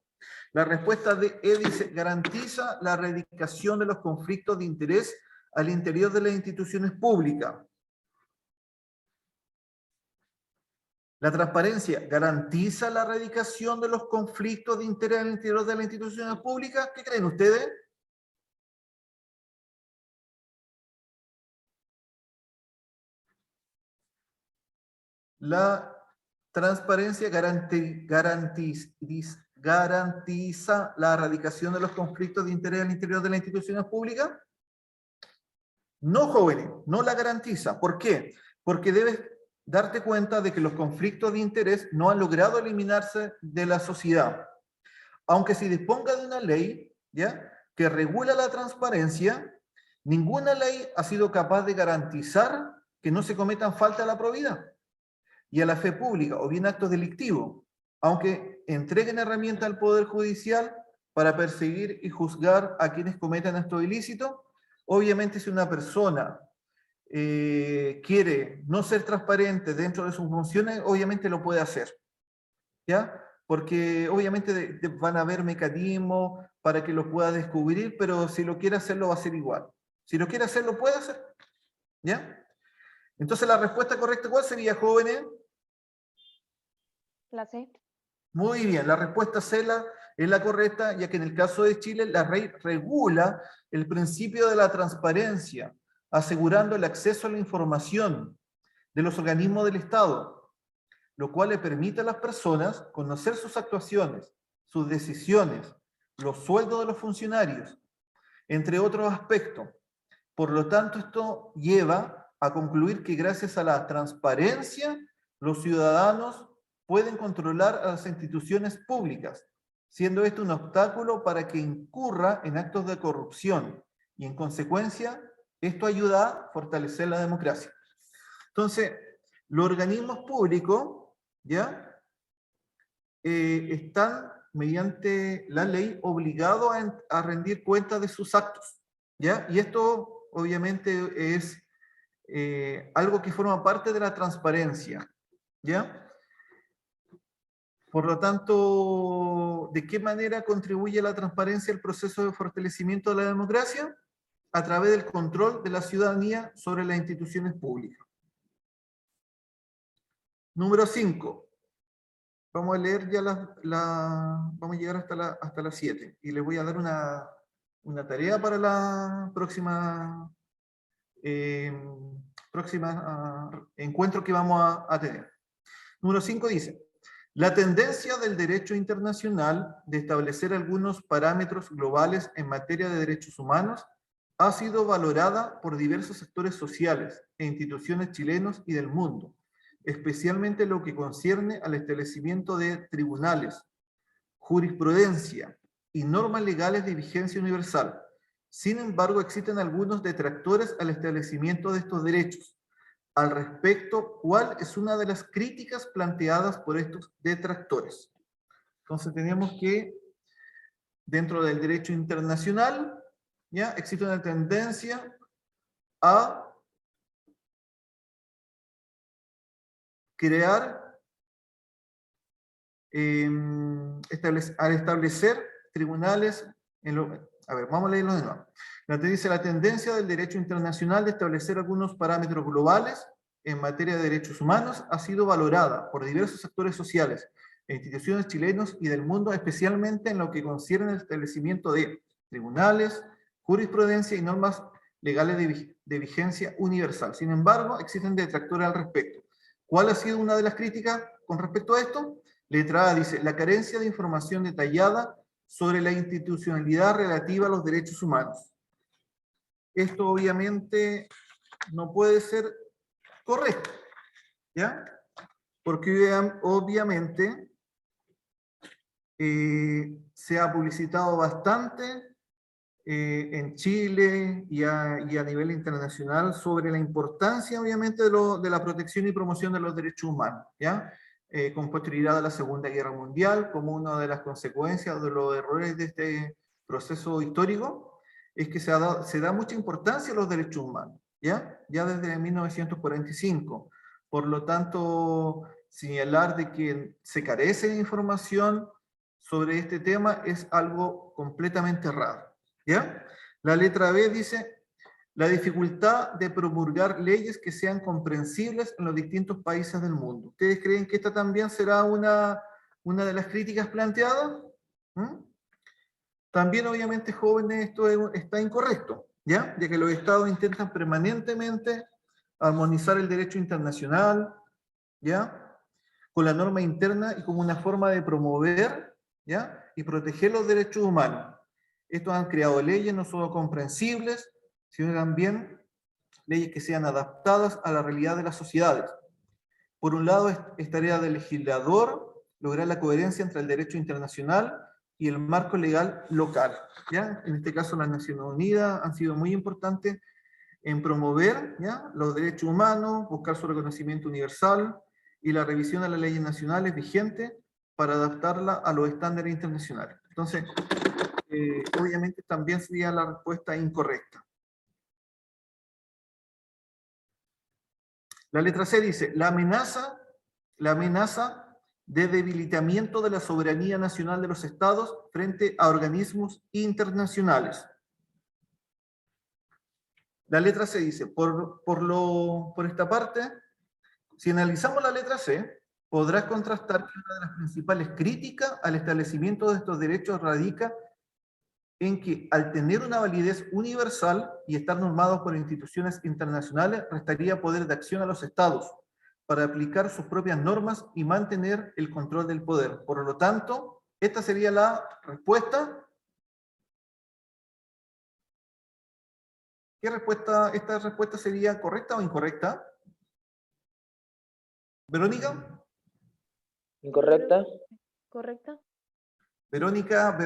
La respuesta de E dice, garantiza la erradicación de los conflictos de interés al interior de las instituciones públicas. La transparencia garantiza la erradicación de los conflictos de interés al interior de las instituciones públicas. ¿Qué creen ustedes? La transparencia garantiza la erradicación de los conflictos de interés al interior de las instituciones públicas. No, jóvenes, no la garantiza. ¿Por qué? Porque debes darte cuenta de que los conflictos de interés no han logrado eliminarse de la sociedad. Aunque se disponga de una ley, ¿ya?, que regula la transparencia, ninguna ley ha sido capaz de garantizar que no se cometan faltas a la probidad y a la fe pública o bien actos delictivos, aunque entreguen herramientas al Poder Judicial para perseguir y juzgar a quienes cometan estos ilícitos. Obviamente, si una persona quiere no ser transparente dentro de sus funciones, obviamente lo puede hacer, ¿ya? Porque obviamente van a haber mecanismos para que lo pueda descubrir, pero si lo quiere hacer, lo va a hacer igual. Si lo quiere hacer, lo puede hacer, ¿ya? Entonces, la respuesta correcta, ¿cuál sería, jóvenes? La C. Muy bien, la respuesta C es la correcta, ya que en el caso de Chile, la ley regula el principio de la transparencia, asegurando el acceso a la información de los organismos del Estado, lo cual le permite a las personas conocer sus actuaciones, sus decisiones, los sueldos de los funcionarios, entre otros aspectos. Por lo tanto, esto lleva a concluir que gracias a la transparencia, los ciudadanos pueden controlar a las instituciones públicas, siendo esto un obstáculo para que incurra en actos de corrupción, y en consecuencia, esto ayuda a fortalecer la democracia. Entonces, los organismos públicos, ¿ya?, están, mediante la ley, obligados a rendir cuenta de sus actos, ¿ya? Y esto, obviamente, es algo que forma parte de la transparencia, ¿ya? Por lo tanto, ¿de qué manera contribuye la transparencia al proceso de fortalecimiento de la democracia? A través del control de la ciudadanía sobre las instituciones públicas. Número 5. Vamos a leer ya vamos a llegar hasta las 7. Y les voy a dar una tarea para la próxima encuentro que vamos a tener. Número 5 dice, la tendencia del derecho internacional de establecer algunos parámetros globales en materia de derechos humanos ha sido valorada por diversos sectores sociales e instituciones chilenos y del mundo, especialmente en lo que concierne al establecimiento de tribunales, jurisprudencia y normas legales de vigencia universal. Sin embargo, existen algunos detractores al establecimiento de estos derechos. Al respecto, ¿cuál es una de las críticas planteadas por estos detractores? Entonces tenemos que, dentro del derecho internacional, ¿ya?, existe una tendencia a crear, al establecer tribunales, a ver, vamos a leerlo de nuevo. Dice, la tendencia del derecho internacional de establecer algunos parámetros globales en materia de derechos humanos ha sido valorada por diversos actores sociales e instituciones chilenos y del mundo, especialmente en lo que concierne al establecimiento de tribunales, jurisprudencia y normas legales de vigencia universal. Sin embargo, existen detractores al respecto. ¿Cuál ha sido una de las críticas con respecto a esto? Letra A dice, la carencia de información detallada sobre la institucionalidad relativa a los derechos humanos. Esto obviamente no puede ser correcto, ¿ya? Porque obviamente se ha publicitado bastante en Chile y a nivel internacional sobre la importancia, obviamente, de la protección y promoción de los derechos humanos, ¿ya? Con posterioridad a la Segunda Guerra Mundial, como una de las consecuencias de los errores de este proceso histórico, es que se da mucha importancia a los derechos humanos, ¿ya? Ya desde 1945. Por lo tanto, señalar de que se carece de información sobre este tema es algo completamente errado, ¿ya? La letra B dice, la dificultad de promulgar leyes que sean comprensibles en los distintos países del mundo. ¿Ustedes creen que esta también será una de las críticas planteadas? ¿Mm? También, obviamente, jóvenes, está incorrecto, ¿ya? Ya que los estados intentan permanentemente armonizar el derecho internacional, ¿ya? Con la norma interna y como una forma de promover, ¿ya? Y proteger los derechos humanos. Estos han creado leyes no solo comprensibles, sino también leyes que sean adaptadas a la realidad de las sociedades. Por un lado, es tarea del legislador lograr la coherencia entre el derecho internacional y el marco legal local, ¿ya? En este caso, las Naciones Unidas han sido muy importantes en promover, ¿ya?, los derechos humanos, buscar su reconocimiento universal y la revisión de las leyes nacionales vigentes para adaptarla a los estándares internacionales. Entonces, obviamente también sería la respuesta incorrecta. La letra C dice, la amenaza de debilitamiento de la soberanía nacional de los estados frente a organismos internacionales. La letra C dice, por esta parte, si analizamos la letra C, podrás contrastar que una de las principales críticas al establecimiento de estos derechos radica en que, al tener una validez universal y estar normados por instituciones internacionales, restaría poder de acción a los estados para aplicar sus propias normas y mantener el control del poder. Por lo tanto, esta sería la respuesta. ¿Qué respuesta? ¿Esta respuesta sería correcta o incorrecta? ¿Verónica? ¿Incorrecta? ¿Correcta? Verónica,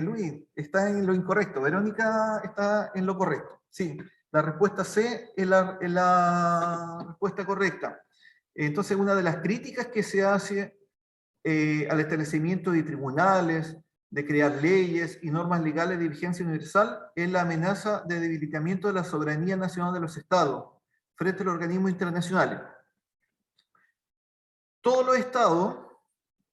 Luis, está en lo incorrecto. Verónica está en lo correcto. Sí, la respuesta C es la respuesta correcta. Entonces, una de las críticas que se hace al establecimiento de tribunales, de crear leyes y normas legales de vigencia universal, es la amenaza de debilitamiento de la soberanía nacional de los estados frente a los organismos internacionales. Todos los estados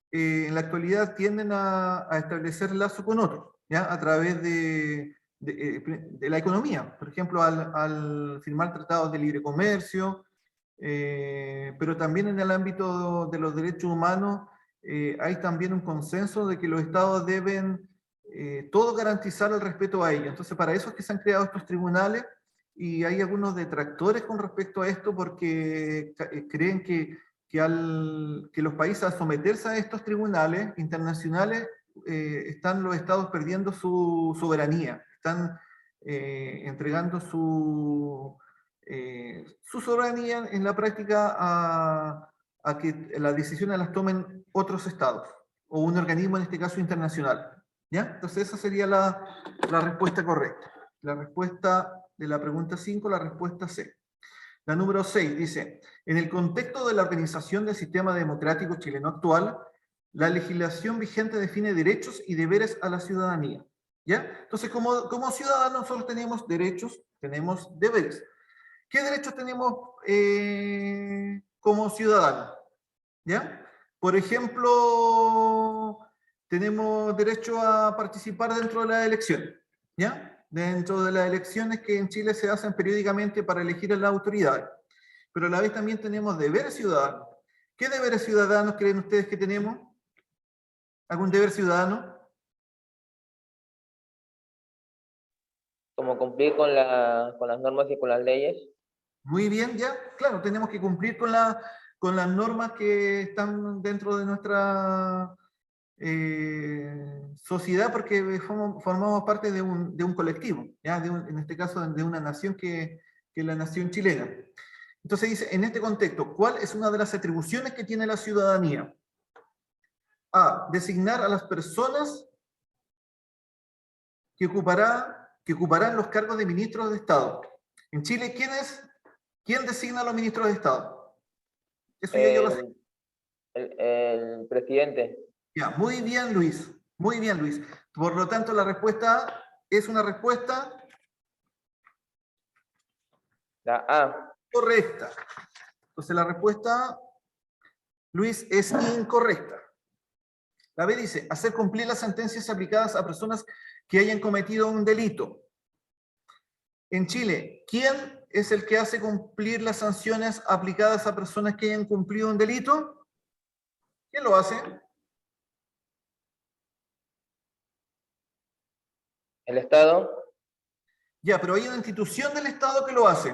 en la actualidad tienden a establecer lazos con otros, ¿ya? A través de la economía. Por ejemplo, al firmar tratados de libre comercio, pero también en el ámbito de los derechos humanos hay también un consenso de que los estados deben todos garantizar el respeto a ellos. Entonces, para eso es que se han creado estos tribunales, y hay algunos detractores con respecto a esto porque creen que los países, al someterse a estos tribunales internacionales, están los estados perdiendo su soberanía, están entregando su soberanía en la práctica a que las decisiones las tomen otros estados, o un organismo, en este caso internacional, ¿ya? Entonces esa sería la respuesta correcta. La respuesta de la pregunta 5, la respuesta C. La número 6 dice, en el contexto de la organización del sistema democrático chileno actual, la legislación vigente define derechos y deberes a la ciudadanía, ¿ya? Entonces, como ciudadanos nosotros tenemos derechos, tenemos deberes. ¿Qué derechos tenemos como ciudadanos? ¿Ya? Por ejemplo, tenemos derecho a participar dentro de las elecciones, ¿ya? Dentro de las elecciones que en Chile se hacen periódicamente para elegir a las autoridades. Pero a la vez también tenemos deberes ciudadanos. ¿Qué deberes ciudadanos creen ustedes que tenemos? ¿Algún deber ciudadano? Como cumplir con las normas y con las leyes. Muy bien, ya. Claro, tenemos que cumplir con las normas que están dentro de nuestra sociedad, porque formamos parte de un colectivo, ¿ya? En este caso de una nación que es la nación chilena. Entonces dice, en este contexto, ¿cuál es una de las atribuciones que tiene la ciudadanía? A, designar a las personas que ocupará que ocuparán los cargos de ministros de Estado. En Chile, ¿quién designa a los ministros de Estado? Eso ya yo lo sé. El presidente. Ya, muy bien, Luis. Muy bien, Luis. Por lo tanto, la respuesta es una respuesta La A. correcta. Entonces, la respuesta, Luis, es incorrecta. La B dice, hacer cumplir las sentencias aplicadas a personas que hayan cometido un delito. En Chile, ¿quién es el que hace cumplir las sanciones aplicadas a personas que hayan cumplido un delito? ¿Quién lo hace? El Estado. Ya, pero hay una institución del Estado que lo hace.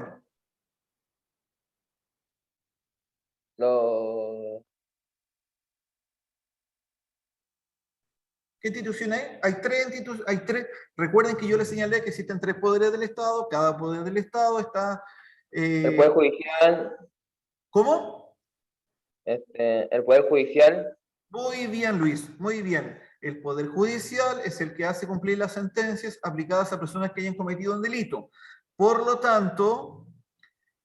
¿Qué institución hay? Hay tres. Recuerden que yo les señalé que existen tres poderes del Estado. Cada poder del Estado está... El Poder Judicial. ¿Cómo? El Poder Judicial. Muy bien, Luis, muy bien. El Poder Judicial es el que hace cumplir las sentencias aplicadas a personas que hayan cometido un delito. Por lo tanto,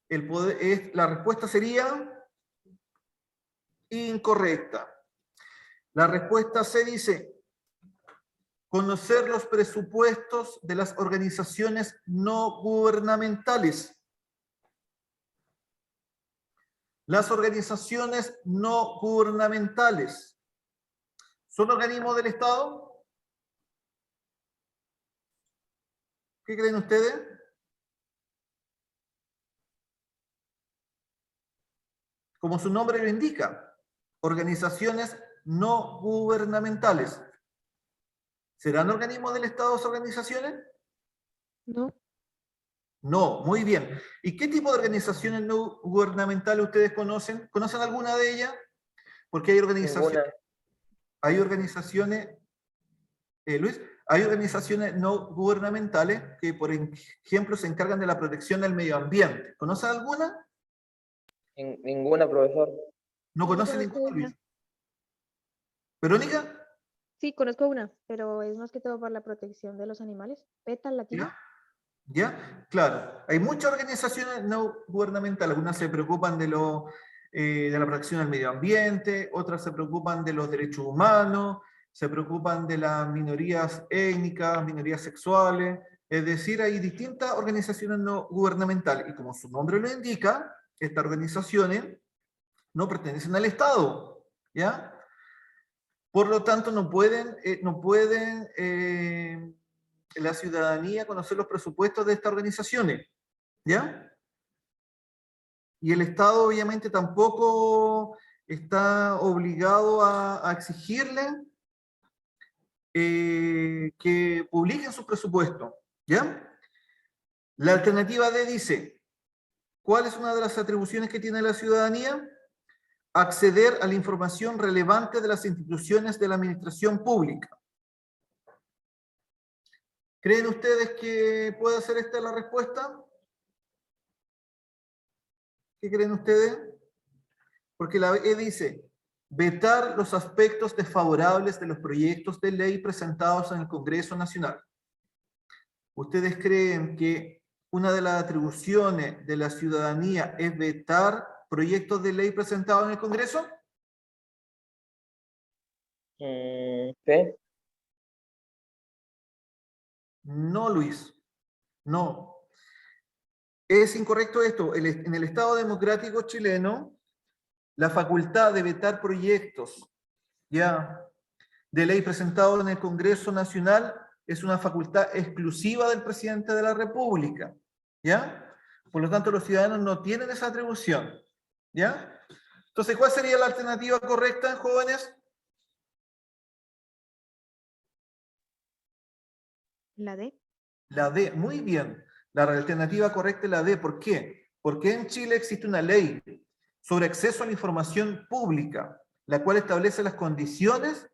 la respuesta sería incorrecta. La respuesta C dice, conocer los presupuestos de las organizaciones no gubernamentales. Las organizaciones no gubernamentales ¿son organismos del Estado? ¿Qué creen ustedes? Como su nombre lo indica, organizaciones no gubernamentales. ¿Serán organismos del Estado esas organizaciones? No. No, muy bien. ¿Y qué tipo de organizaciones no gubernamentales ustedes conocen? ¿Conocen alguna de ellas? Porque hay organizaciones... Ninguna. Hay organizaciones, Luis, hay organizaciones no gubernamentales que, por ejemplo, se encargan de la protección del medio ambiente. ¿Conocen alguna? Ninguna, profesor. No Sí, conocen conozco ninguna, una. Luis. ¿Verónica? Sí, conozco una, pero es más que todo por la protección de los animales. ¿PETA latina? ¿Ya? ¿Ya? Claro. Hay muchas organizaciones no gubernamentales. Algunas se preocupan de la protección del medio ambiente, otras se preocupan de los derechos humanos, se preocupan de las minorías étnicas, minorías sexuales. Es decir, hay distintas organizaciones no gubernamentales. Y como su nombre lo indica, estas organizaciones no pertenecen al Estado. ¿Ya? Por lo tanto, no pueden la ciudadanía conocer los presupuestos de estas organizaciones, ¿ya? Y el Estado obviamente tampoco está obligado a exigirle que publiquen sus presupuestos, ¿ya? La alternativa D dice, ¿cuál es una de las atribuciones que tiene la ciudadanía? Acceder a la información relevante de las instituciones de la administración pública. ¿Creen ustedes que puede ser esta la respuesta? ¿Qué creen ustedes? Porque la E dice, vetar los aspectos desfavorables de los proyectos de ley presentados en el Congreso Nacional. ¿Ustedes creen que una de las atribuciones de la ciudadanía es vetar proyectos de ley presentados en el Congreso? Sí. No, Luis. No. Es incorrecto esto. En el Estado democrático chileno, la facultad de vetar proyectos ya de ley presentados en el Congreso Nacional es una facultad exclusiva del presidente de la República, ¿ya? Por lo tanto, los ciudadanos no tienen esa atribución, ¿ya? Entonces, ¿cuál sería la alternativa correcta, jóvenes? La D. La D, muy bien. La alternativa correcta es la D. ¿Por qué? Porque en Chile existe una ley sobre acceso a la información pública, la cual establece las condiciones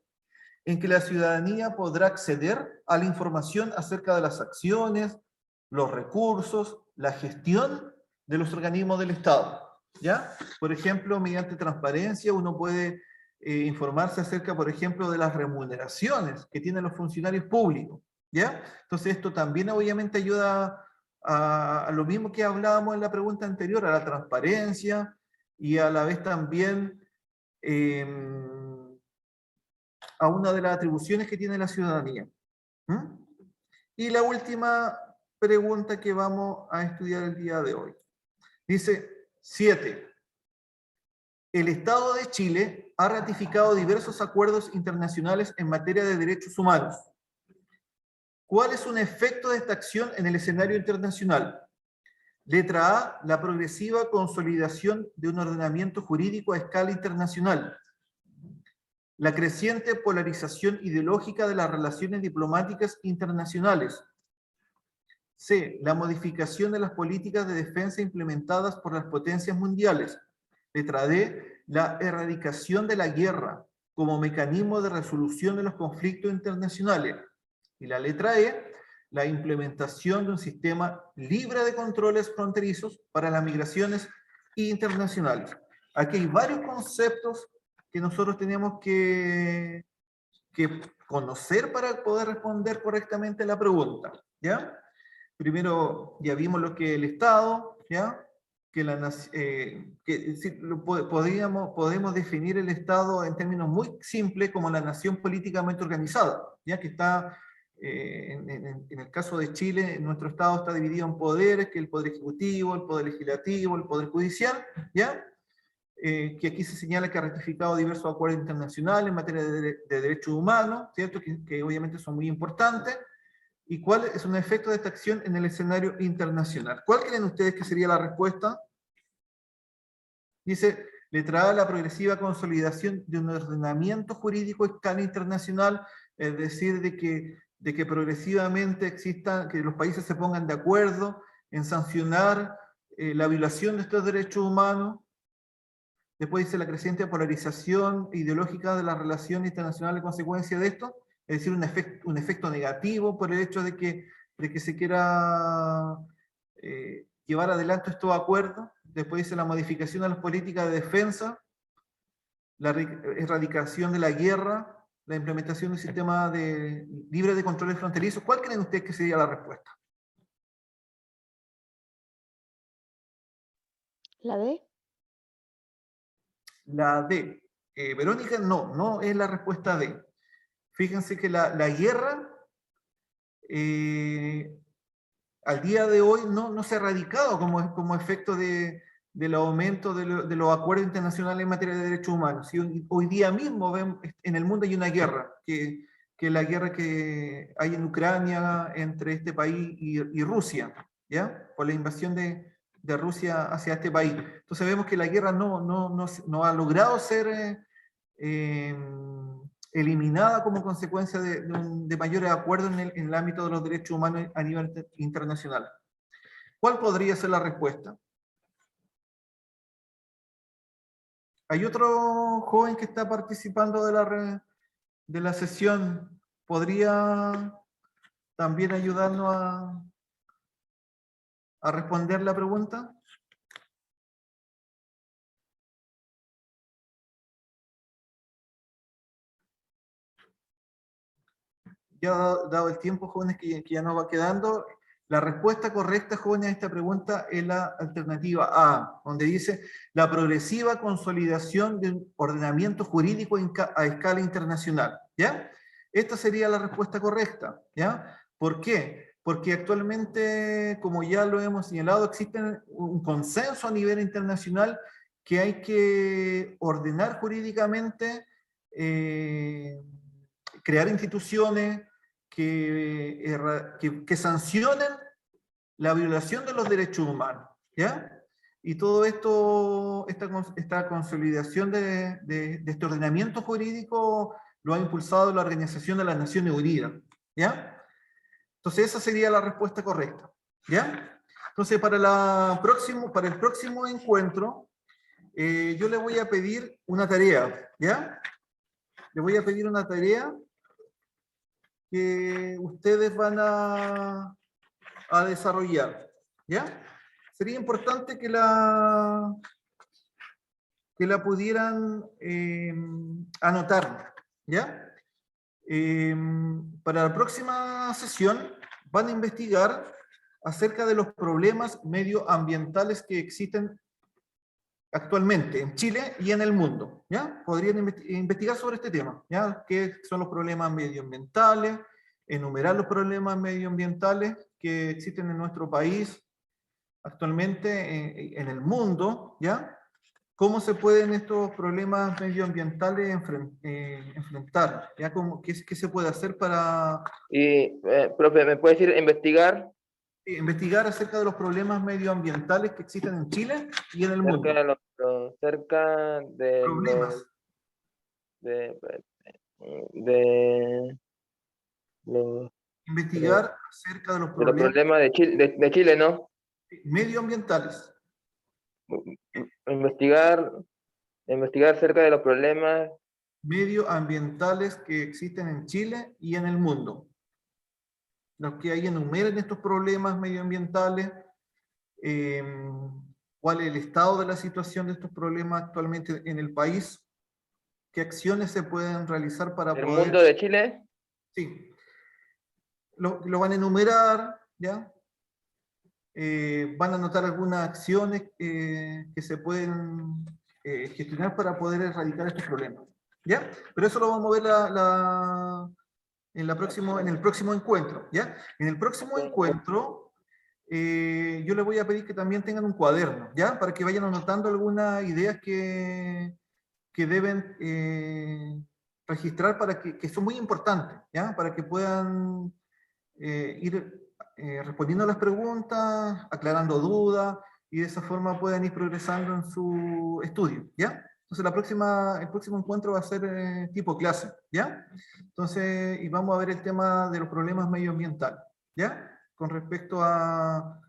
en que la ciudadanía podrá acceder a la información acerca de las acciones, los recursos, la gestión de los organismos del Estado. ¿Ya? Por ejemplo, mediante transparencia uno puede informarse acerca, por ejemplo, de las remuneraciones que tienen los funcionarios públicos. ¿ya? Entonces esto también obviamente ayuda a lo mismo que hablábamos en la pregunta anterior, a la transparencia y a la vez también a una de las atribuciones que tiene la ciudadanía. ¿Mm? Y la última pregunta que vamos a estudiar el día de hoy. Dice 7. El Estado de Chile ha ratificado diversos acuerdos internacionales en materia de derechos humanos. ¿Cuál es un efecto de esta acción en el escenario internacional? Letra A, la progresiva consolidación de un ordenamiento jurídico a escala internacional. La creciente polarización ideológica de las relaciones diplomáticas internacionales. C, la modificación de las políticas de defensa implementadas por las potencias mundiales. Letra D, la erradicación de la guerra como mecanismo de resolución de los conflictos internacionales. Y la letra E, la implementación de un sistema libre de controles fronterizos para las migraciones internacionales. Aquí hay varios conceptos que nosotros tenemos que conocer para poder responder correctamente la pregunta, ¿ya? Primero, ya vimos lo que es el Estado, ¿ya? Podemos definir el Estado en términos muy simples como la nación políticamente organizada, ¿ya? Que está, en el caso de Chile, nuestro Estado está dividido en poderes, que es el Poder Ejecutivo, el Poder Legislativo, el Poder Judicial, ¿ya? Que aquí se señala que ha ratificado diversos acuerdos internacionales en materia de derechos humanos, ¿cierto? Que obviamente son muy importantes. ¿Y cuál es un efecto de esta acción en el escenario internacional? ¿Cuál creen ustedes que sería la respuesta? Dice, letra A, la progresiva consolidación de un ordenamiento jurídico a escala internacional, es decir, de que progresivamente exista, que los países se pongan de acuerdo en sancionar la violación de estos derechos humanos. Después dice la creciente polarización ideológica de las relaciones internacionales a consecuencia de esto, es decir, un efecto negativo por el hecho de que se quiera llevar adelante estos acuerdos. Después dice la modificación de las políticas de defensa, la erradicación de la guerra, la implementación de un sistema libre de controles fronterizos. ¿Cuál creen ustedes que sería la respuesta? ¿La D? La D. Verónica, no es la respuesta D. Fíjense que la guerra al día de hoy no se ha erradicado como efecto del aumento de los acuerdos internacionales en materia de derechos humanos. Si hoy día mismo en el mundo hay una guerra, que es la guerra que hay en Ucrania entre este país y Rusia, ¿ya? Por la invasión de Rusia hacia este país. Entonces vemos que la guerra no ha logrado ser eliminada como consecuencia de mayores acuerdos en el ámbito de los derechos humanos a nivel internacional. ¿Cuál podría ser la respuesta? Hay otro joven que está participando de la sesión. ¿Podría también ayudarnos a responder la pregunta? Ya dado el tiempo, jóvenes, que ya nos va quedando, la respuesta correcta, jóvenes, a esta pregunta es la alternativa A, donde dice la progresiva consolidación de un ordenamiento jurídico a escala internacional, ¿ya? Esta sería la respuesta correcta, ¿ya? ¿Por qué? Porque actualmente, como ya lo hemos señalado, existe un consenso a nivel internacional que hay que ordenar jurídicamente, crear instituciones que sancionen la violación de los derechos humanos, ¿ya? Y todo esto, esta consolidación de este ordenamiento jurídico lo ha impulsado la Organización de las Naciones Unidas, ¿ya? Entonces esa sería la respuesta correcta, ¿ya? Entonces para el próximo encuentro, yo le voy a pedir una tarea, ¿ya? Le voy a pedir una tarea que ustedes van a desarrollar, ¿ya? Sería importante que la pudieran anotar, ¿ya? Para la próxima sesión van a investigar acerca de los problemas medioambientales que existen actualmente en Chile y en el mundo, ¿ya? Podrían investigar sobre este tema, ¿ya? ¿Qué son los problemas medioambientales? Enumerar los problemas medioambientales que existen en nuestro país actualmente, en el mundo, ¿ya? ¿Cómo se pueden estos problemas medioambientales enfrentar? ¿Ya? ¿Qué se puede hacer para Y, profe, ¿me puede decir investigar investigar acerca de los problemas medioambientales que existen en Chile y en el mundo? cerca de cerca de Problemas. de, de, los, Investigar acerca de los de los problemas problemas de Chile, de Chile, ¿no? medioambientales. Investigar, investigar acerca de los problemas. Medioambientales que existen en Chile y en el mundo. Los que ahí enumeren estos problemas medioambientales, cuál es el estado de la situación de estos problemas actualmente en el país, qué acciones se pueden realizar para ¿El poder... mundo de Chile? Sí, lo van a enumerar, ¿ya? Van a anotar algunas acciones que se pueden gestionar para poder erradicar estos problemas, ¿ya? Pero eso lo vamos a ver en el próximo encuentro, ¿ya? En el próximo encuentro, yo les voy a pedir que también tengan un cuaderno, ¿ya? Para que vayan anotando algunas ideas que deben registrar para que son muy importantes, ¿ya? Para que puedan ir respondiendo a las preguntas, aclarando dudas, y de esa forma puedan ir progresando en su estudio, ¿ya? Entonces el próximo encuentro va a ser tipo clase, ¿ya? Entonces, y vamos a ver el tema de los problemas medioambientales, ¿ya? Con respecto a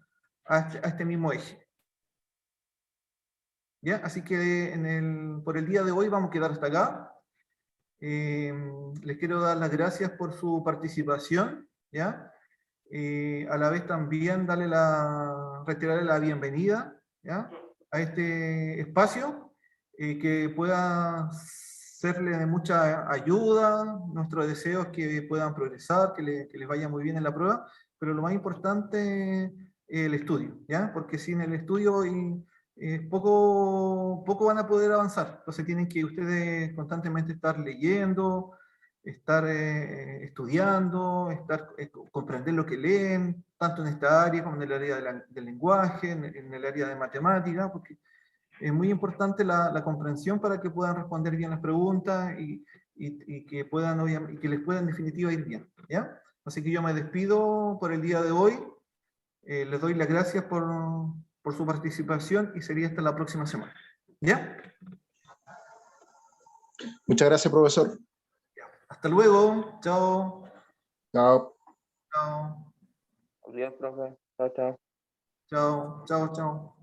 este mismo eje. ¿Ya? Así que por el día de hoy vamos a quedar hasta acá. Les quiero dar las gracias por su participación, ¿ya? A la vez también retirarle la bienvenida, ¿ya? A este espacio, que pueda serle de mucha ayuda. Nuestro deseo es que puedan progresar, que les vaya muy bien en la prueba, pero lo más importante es el estudio, ¿ya? Porque sin el estudio poco van a poder avanzar. Entonces tienen que ustedes constantemente estar leyendo, estar estudiando, comprender lo que leen, tanto en esta área como en el área del lenguaje, en el área de matemática, porque es muy importante la comprensión para que puedan responder bien las preguntas y que puedan, y que les pueda en definitiva ir bien, ¿ya? Así que yo me despido por el día de hoy, les doy las gracias por su participación y sería hasta la próxima semana, ¿ya? Muchas gracias, profesor. Hasta luego, chao. Chao. Chao, Adiós, profe. Chao, chao. chao, chao, chao.